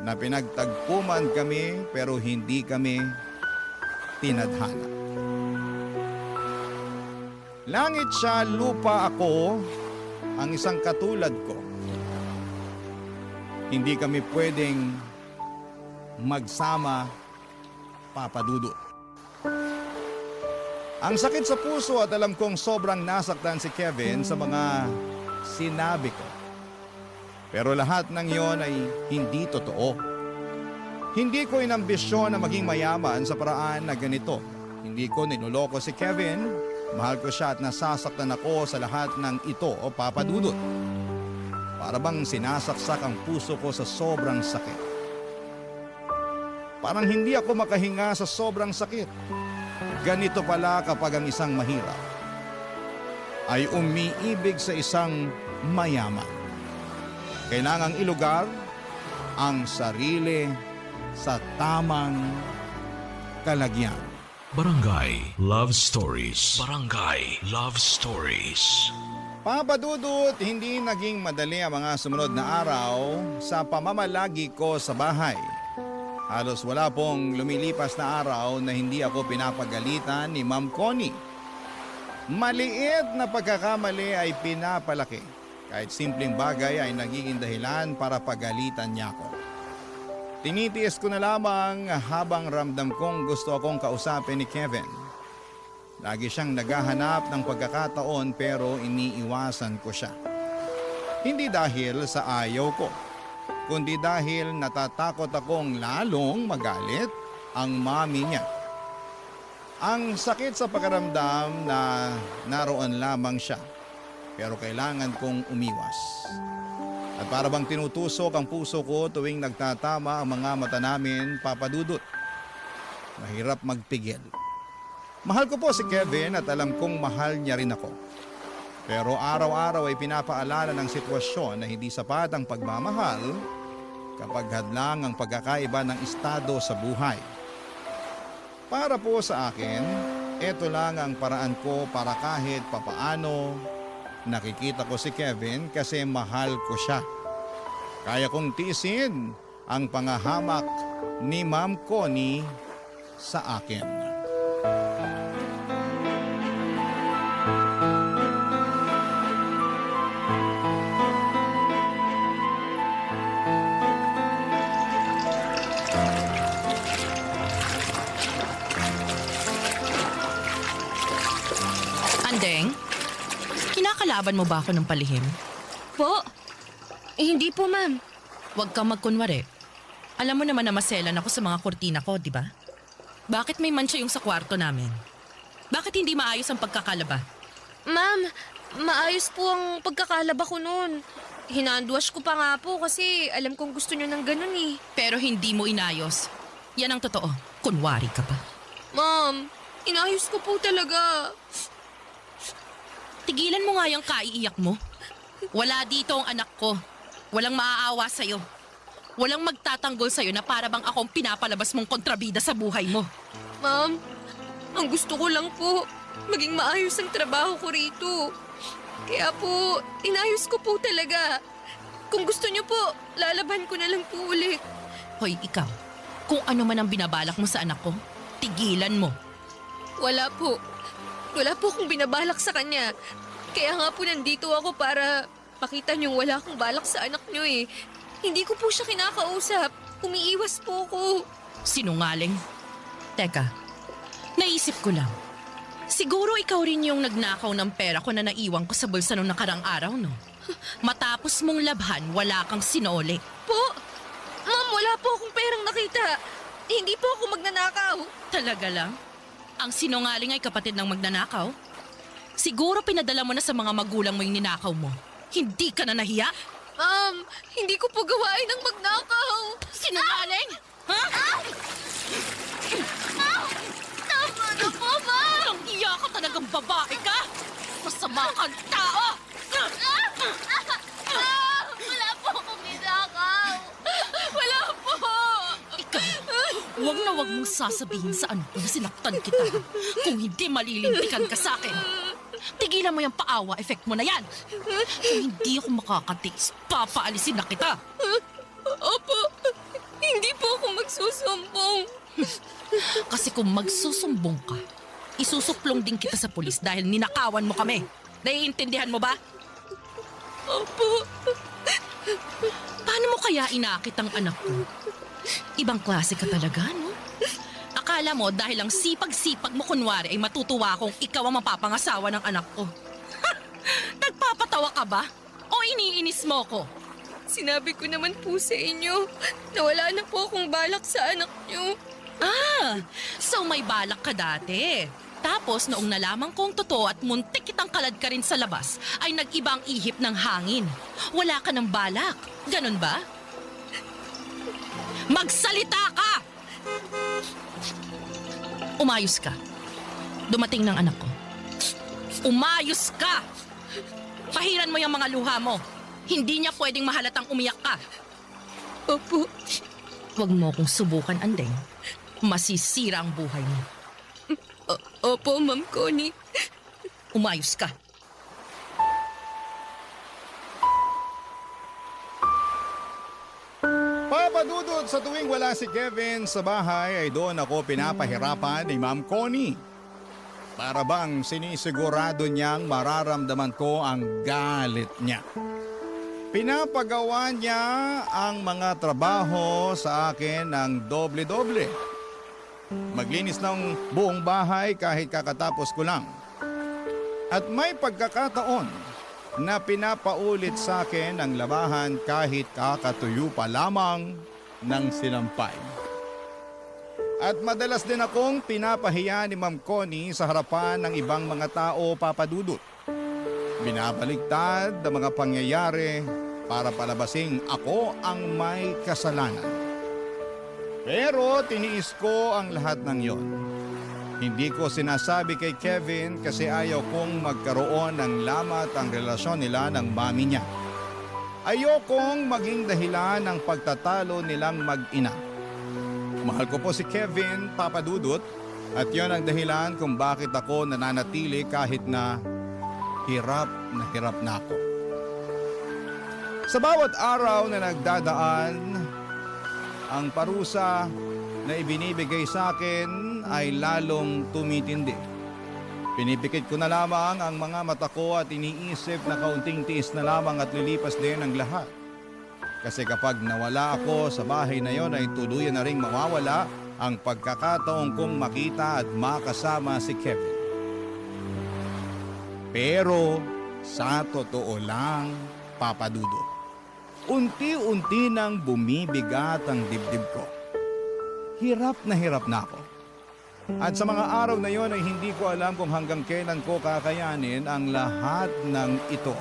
na pinagtagpuman kami pero hindi kami tinadhana. Langit siya, lupa ako, ang isang katulad ko. Hindi kami pwedeng magsama, Papa Dudut. Ang sakit sa puso at alam kong sobrang nasaktan si Kevin sa mga sinabi ko. Pero lahat ng yon ay hindi totoo. Hindi ko inambisyon na maging mayaman sa paraan na ganito. Hindi ko niloloko si Kevin. Mahal ko siya at nasasaktan ako sa lahat ng ito, o Papa Dudut. Para bang sinasaksak ang puso ko sa sobrang sakit. Parang hindi ako makahinga sa sobrang sakit. Ganito pala kapag ang isang mahirap ay umiibig sa isang mayaman. Kailangang ilugar ang sarili sa tamang kalagyan. Barangay Love Stories. Barangay Love Stories. Papa Dudut, hindi naging madali ang mga sumunod na araw sa pamamalagi ko sa bahay. Halos wala pong lumilipas na araw na hindi ako pinapagalitan ni Ma'am Connie. Maliit na pagkakamali ay pinapalaki. Kahit simpleng bagay ay nagiging dahilan para pagalitan niya ako. Tinitiis ko na lamang habang ramdam kong gusto akong kausapin ni Kevin. Lagi siyang naghahanap ng pagkakataon pero iniiwasan ko siya. Hindi dahil sa ayaw ko, kundi dahil natatakot akong lalong magalit ang mami niya. Ang sakit sa pakiramdam na naroon lamang siya, pero kailangan kong umiwas. At para bang tinutusok ang puso ko tuwing nagtatama ang mga mata namin, Papa Dudut. Mahirap magpigil. Mahal ko po si Kevin at alam kong mahal niya rin ako. Pero araw-araw ay pinapaalala ng sitwasyon na hindi sapat ang pagmamahal kapag hadlang ang pagkakaiba ng estado sa buhay. Para po sa akin, ito lang ang paraan ko para kahit papaano nakikita ko si Kevin kasi mahal ko siya. Kaya kong tiisin ang pangahamak ni Ma'am Connie sa akin. Andeng, kinakalaban mo ba ako ng palihim? Po? Hindi po, ma'am. Huwag kang magkunwari. Alam mo naman na maselan ako sa mga kurtina ko, di ba? Bakit may mancha yung sa kwarto namin? Bakit hindi maayos ang pagkakalaba? Ma'am, maayos po ang pagkakalaba ko noon. Hinandwash ko pa nga po kasi alam kong gusto nyo ng ganun eh. Pero hindi mo inayos. Yan ang totoo. Kunwari ka pa. Ma'am, inayos ko po talaga. Tigilan mo nga yung kaiiyak mo. Wala dito ang anak ko. Walang maaawa sa'yo. Walang magtatanggol sa'yo na para bang akong pinapalabas mong kontrabida sa buhay mo. Ma'am, ang gusto ko lang po, maging maayos ang trabaho ko rito. Kaya po, inayos ko po talaga. Kung gusto niyo po, lalaban ko na lang po ulit. Hoy, ikaw, kung ano man ang binabalak mo sa anak ko, Tigilan mo. Wala po. Wala po akong binabalak sa kanya. Kaya nga po nandito ako para makita niyong wala akong balak sa anak niyo eh. Hindi ko po siya kinakausap. Umiiwas po ako. Sinungaling. Teka, naisip ko lang. Siguro ikaw rin yung nagnakaw ng pera ko na naiwan ko sa bulsa nung nakarang araw, no? Matapos mong labhan, wala kang sinoli. Po? Ma'am, wala po akong perang nakita. Hindi po ako magnanakaw. Talaga lang? Ang sinungaling ay kapatid ng magnanakaw? Siguro pinadala mo na sa mga magulang mo yung ninakaw mo. Hindi ka na nahiya? Ma'am, hindi ko po gawain ng magnakaw. Sinungaling? Ha? Tama na po, ma'am. Ang iya ka talagang babae ka! Masama kang tao! Wala po akong ninakaw. Wala po. Ikaw, huwag na huwag mong sasabihin sa anak ko na sinaktan kita. Kung hindi malilintikan ka sa akin. Tigilan mo yung paawa, effect mo na yan. Kung hindi ako makakatiis, papaalisin na kita. Opo, hindi po ako magsusumbong. Kasi kung magsusumbong ka, isusuplong din kita sa pulis dahil ninakawan mo kami. Naiintindihan mo ba? Opo. Paano mo kaya inakit ang anak ko? Ibang klase ka talaga, no? Akala mo dahil ang sipag-sipag mo kunwari ay matutuwa kung ikaw ang mapapangasawa ng anak ko. Nagpapatawa ka ba? O iniinis mo ko? Sinabi ko naman po sa inyo na wala na po akong balak sa anak niyo. Ah, so may balak ka dati. Tapos noong nalaman kong totoo at muntik kitang kalad ka rin sa labas, ay nag-ibang ihip ng hangin. Wala ka ng balak. Ganon ba? Magsalita ka! Umayos ka. Dumating ng anak ko. Umayos ka! Pahiran mo yung mga luha mo. Hindi niya pwedeng mahalatang umiyak ka. Opo. Huwag mo akong subukan, Andeng. Masisira ang buhay mo. Opo, Ma'am Connie. Umayos ka. Papadudot sa tuwing wala si Kevin sa bahay ay doon ako pinapahirapan ni Ma'am Connie. Para bang sinisigurado niyang mararamdaman ko ang galit niya. Pinapagawa niya ang mga trabaho sa akin ng doble-doble. Maglinis ng buong bahay kahit kakatapos ko lang. At may pagkakataon na pinapaulit sa akin ang labahan kahit kakatuyo pa lamang ng sinampay. At madalas din akong pinapahiya ni Ma'am Connie sa harapan ng ibang mga tao, Papadudot. Binabaligtad ang mga pangyayari para palabasing ako ang may kasalanan. Pero tiniis ko ang lahat ng yon. Hindi ko sinasabi kay Kevin kasi ayaw kong magkaroon ng lamat ang relasyon nila ng mami niya. Ayokong maging dahilan ng pagtatalo nilang mag-ina. Mahal ko po si Kevin, Papadudot, at yon ang dahilan kung bakit ako nananatili kahit na hirap na ako. Sa bawat araw na nagdadaan, ang parusa na ibinibigay sa akin ay lalong tumitindi. Pinipikit ko na lamang ang mga mata ko at iniisip na kaunting tiis na lamang at lilipas din ang lahat. Kasi kapag nawala ako sa bahay na yon ay tuluyan na ring mawawala ang pagkakataon kong makita at makasama si Kevin. Pero sa totoo lang, Papadudot, unti-unti nang bumibigat ang dibdib ko. Hirap na ako. At sa mga araw na yon ay hindi ko alam kung hanggang kailan ko kakayanin ang lahat ng ito.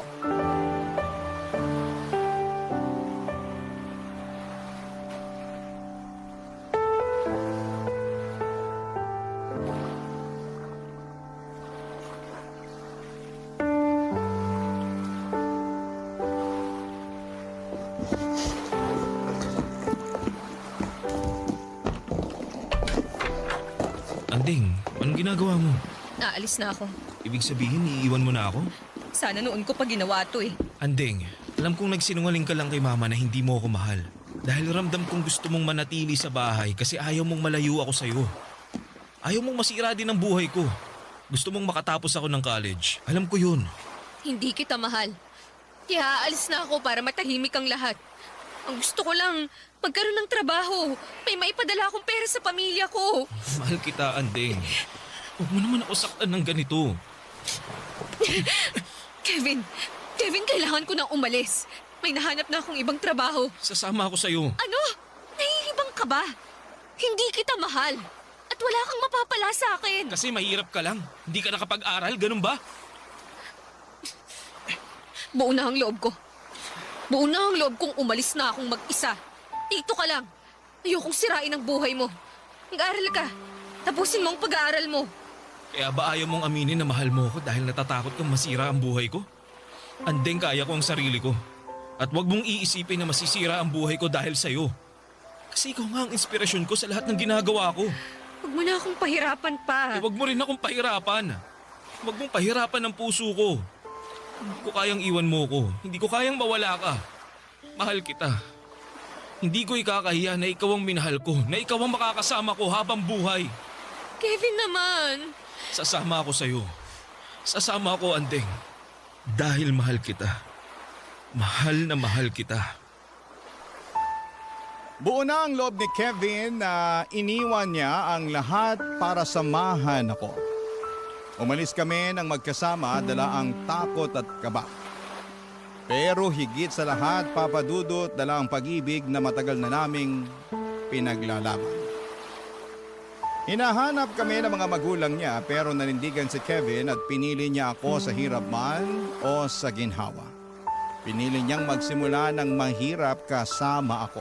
Anding, anong ginagawa mo? Naalis na ako. Ibig sabihin, iiwan mo na ako? Sana noon ko pa ginawa to eh. Anding, alam kong nagsinungaling ka lang kay mama na hindi mo ako mahal. Dahil ramdam kong gusto mong manatili sa bahay kasi ayaw mong malayo ako sa'yo. Ayaw mong masira din ang buhay ko. Gusto mong makatapos ako ng college. Alam ko yun. Hindi kita mahal. Kaya aalis na ako para matahimik ang lahat. Ang gusto ko lang, magkaroon ng trabaho. May maipadala akong pera sa pamilya ko. Mahal kita, Andeng. Huwag mo naman ako saktan ng ganito. Kevin, kailangan ko nang umalis. May nahanap na akong ibang trabaho. Sasama ako sa'yo. Ano? Nahihibang ka ba? Hindi kita mahal. At wala kang mapapala sa akin. Kasi mahirap ka lang. Hindi ka nakapag-aral, ganun ba? Buo na ang loob ko. Buo na ang loob kong umalis na akong mag-isa. Dito ka lang. Ayokong sirain ang buhay mo. Mag-aaral ka. Tapusin mo ang pag-aaral mo. Kaya ba ayaw mong aminin na mahal mo ako dahil natatakot kang masira ang buhay ko? Andeng, kaya ko ang sarili ko. At wag mong iisipin na masisira ang buhay ko dahil sa'yo. Kasi ikaw nga ang inspirasyon ko sa lahat ng ginagawa ko. Huwag mo na akong pahirapan pa. Wag mo rin akong pahirapan. Wag mong pahirapan ang puso ko. Hindi ko kayang iwan mo ko. Hindi ko kayang mawala ka. Mahal kita. Hindi ko ikakahiya na ikaw ang minahal ko, na ikaw ang makakasama ko habang buhay. Kevin naman. Sasama ako sa'yo. Sasama ako, Andeng. Dahil mahal kita. Mahal na mahal kita. Buo na ang loob ni Kevin na iniwan niya ang lahat para samahan ako. Umalis kami ng magkasama, dala ang takot at kaba. Pero higit sa lahat, Papa Dudut, dala ang pag-ibig na matagal na naming pinaglalaban. Hinahanap kami ng mga magulang niya pero nanindigan si Kevin at pinili niya ako sa hirap man o sa ginhawa. Pinili niyang magsimula ng mahirap kasama ako.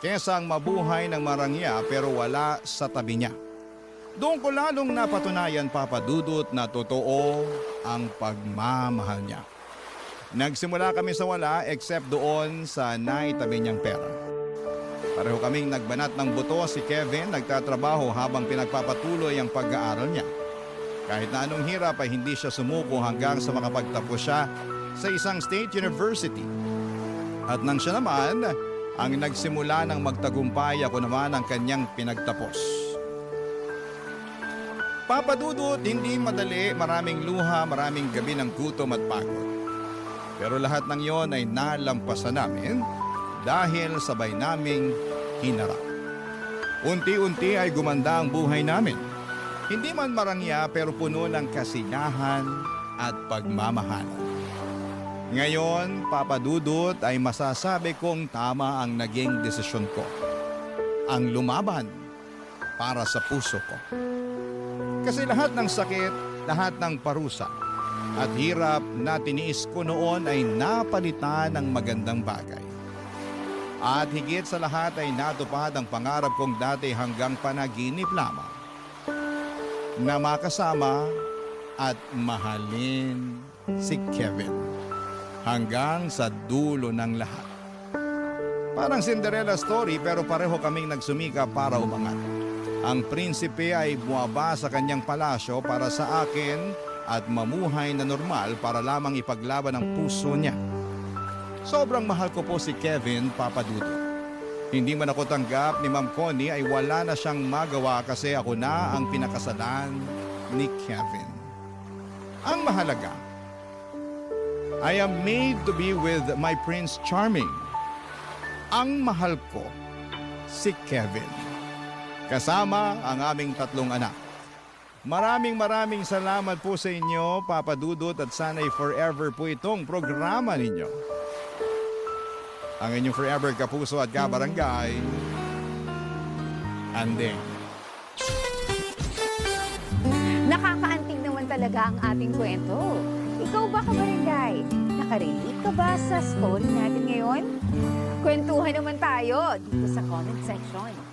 Kesa ang mabuhay ng marangya pero wala sa tabi niya. Doon ko lalong napatunayan, Papa Dudut, na totoo ang pagmamahal niya. Nagsimula kami sa wala except doon sa naitabi niyang pera. Pareho kaming nagbanat ng buto, si Kevin nagtatrabaho habang pinagpapatuloy ang pag-aaral niya. Kahit na anong hirap ay hindi siya sumuko hanggang sa makapagtapos siya sa isang state university. At nang siya naman ang nagsimula ng magtagumpay, ako naman ang kanyang pinagtapos. Papa Dudut, hindi madali, maraming luha, maraming gabi ng gutom at pagod. Pero lahat ng yon ay nalampasan namin dahil sabay naming hinarap. Unti-unti ay gumanda ang buhay namin. Hindi man marangya pero puno ng kasiyahan at pagmamahalan. Ngayon, Papa Dudut, ay masasabi kong tama ang naging desisyon ko. Ang lumaban para sa puso ko. Kasi lahat ng sakit, lahat ng parusa at hirap na tiniis ko noon ay napalitan ng magandang bagay. At higit sa lahat ay natupad ang pangarap kong dati hanggang panaginip lamang. Na makasama at mahalin si Kevin hanggang sa dulo ng lahat. Parang Cinderella story pero pareho kaming nagsumika para umangat. Ang prinsipe ay buwaba sa kanyang palasyo para sa akin at mamuhay na normal para lamang ipaglaban ang puso niya. Sobrang mahal ko po si Kevin, Papa Dudut. Hindi man ako tanggap ni Ma'am Connie ay wala na siyang magawa kasi ako na ang pinakasalan ni Kevin. Ang mahalaga, I am made to be with my Prince Charming. Ang mahal ko, si Kevin. Kasama ang aming 3 anak. Maraming salamat po sa inyo, Papa Dudut, at sana'y forever po itong programa ninyo. Ang inyong forever kapuso at kabarangay, Andeng. Nakakaantig naman talaga ang ating kwento. Ikaw ba, kabarangay? Nakarelate ka ba sa story natin ngayon? Kwentuhan naman tayo dito sa comment section.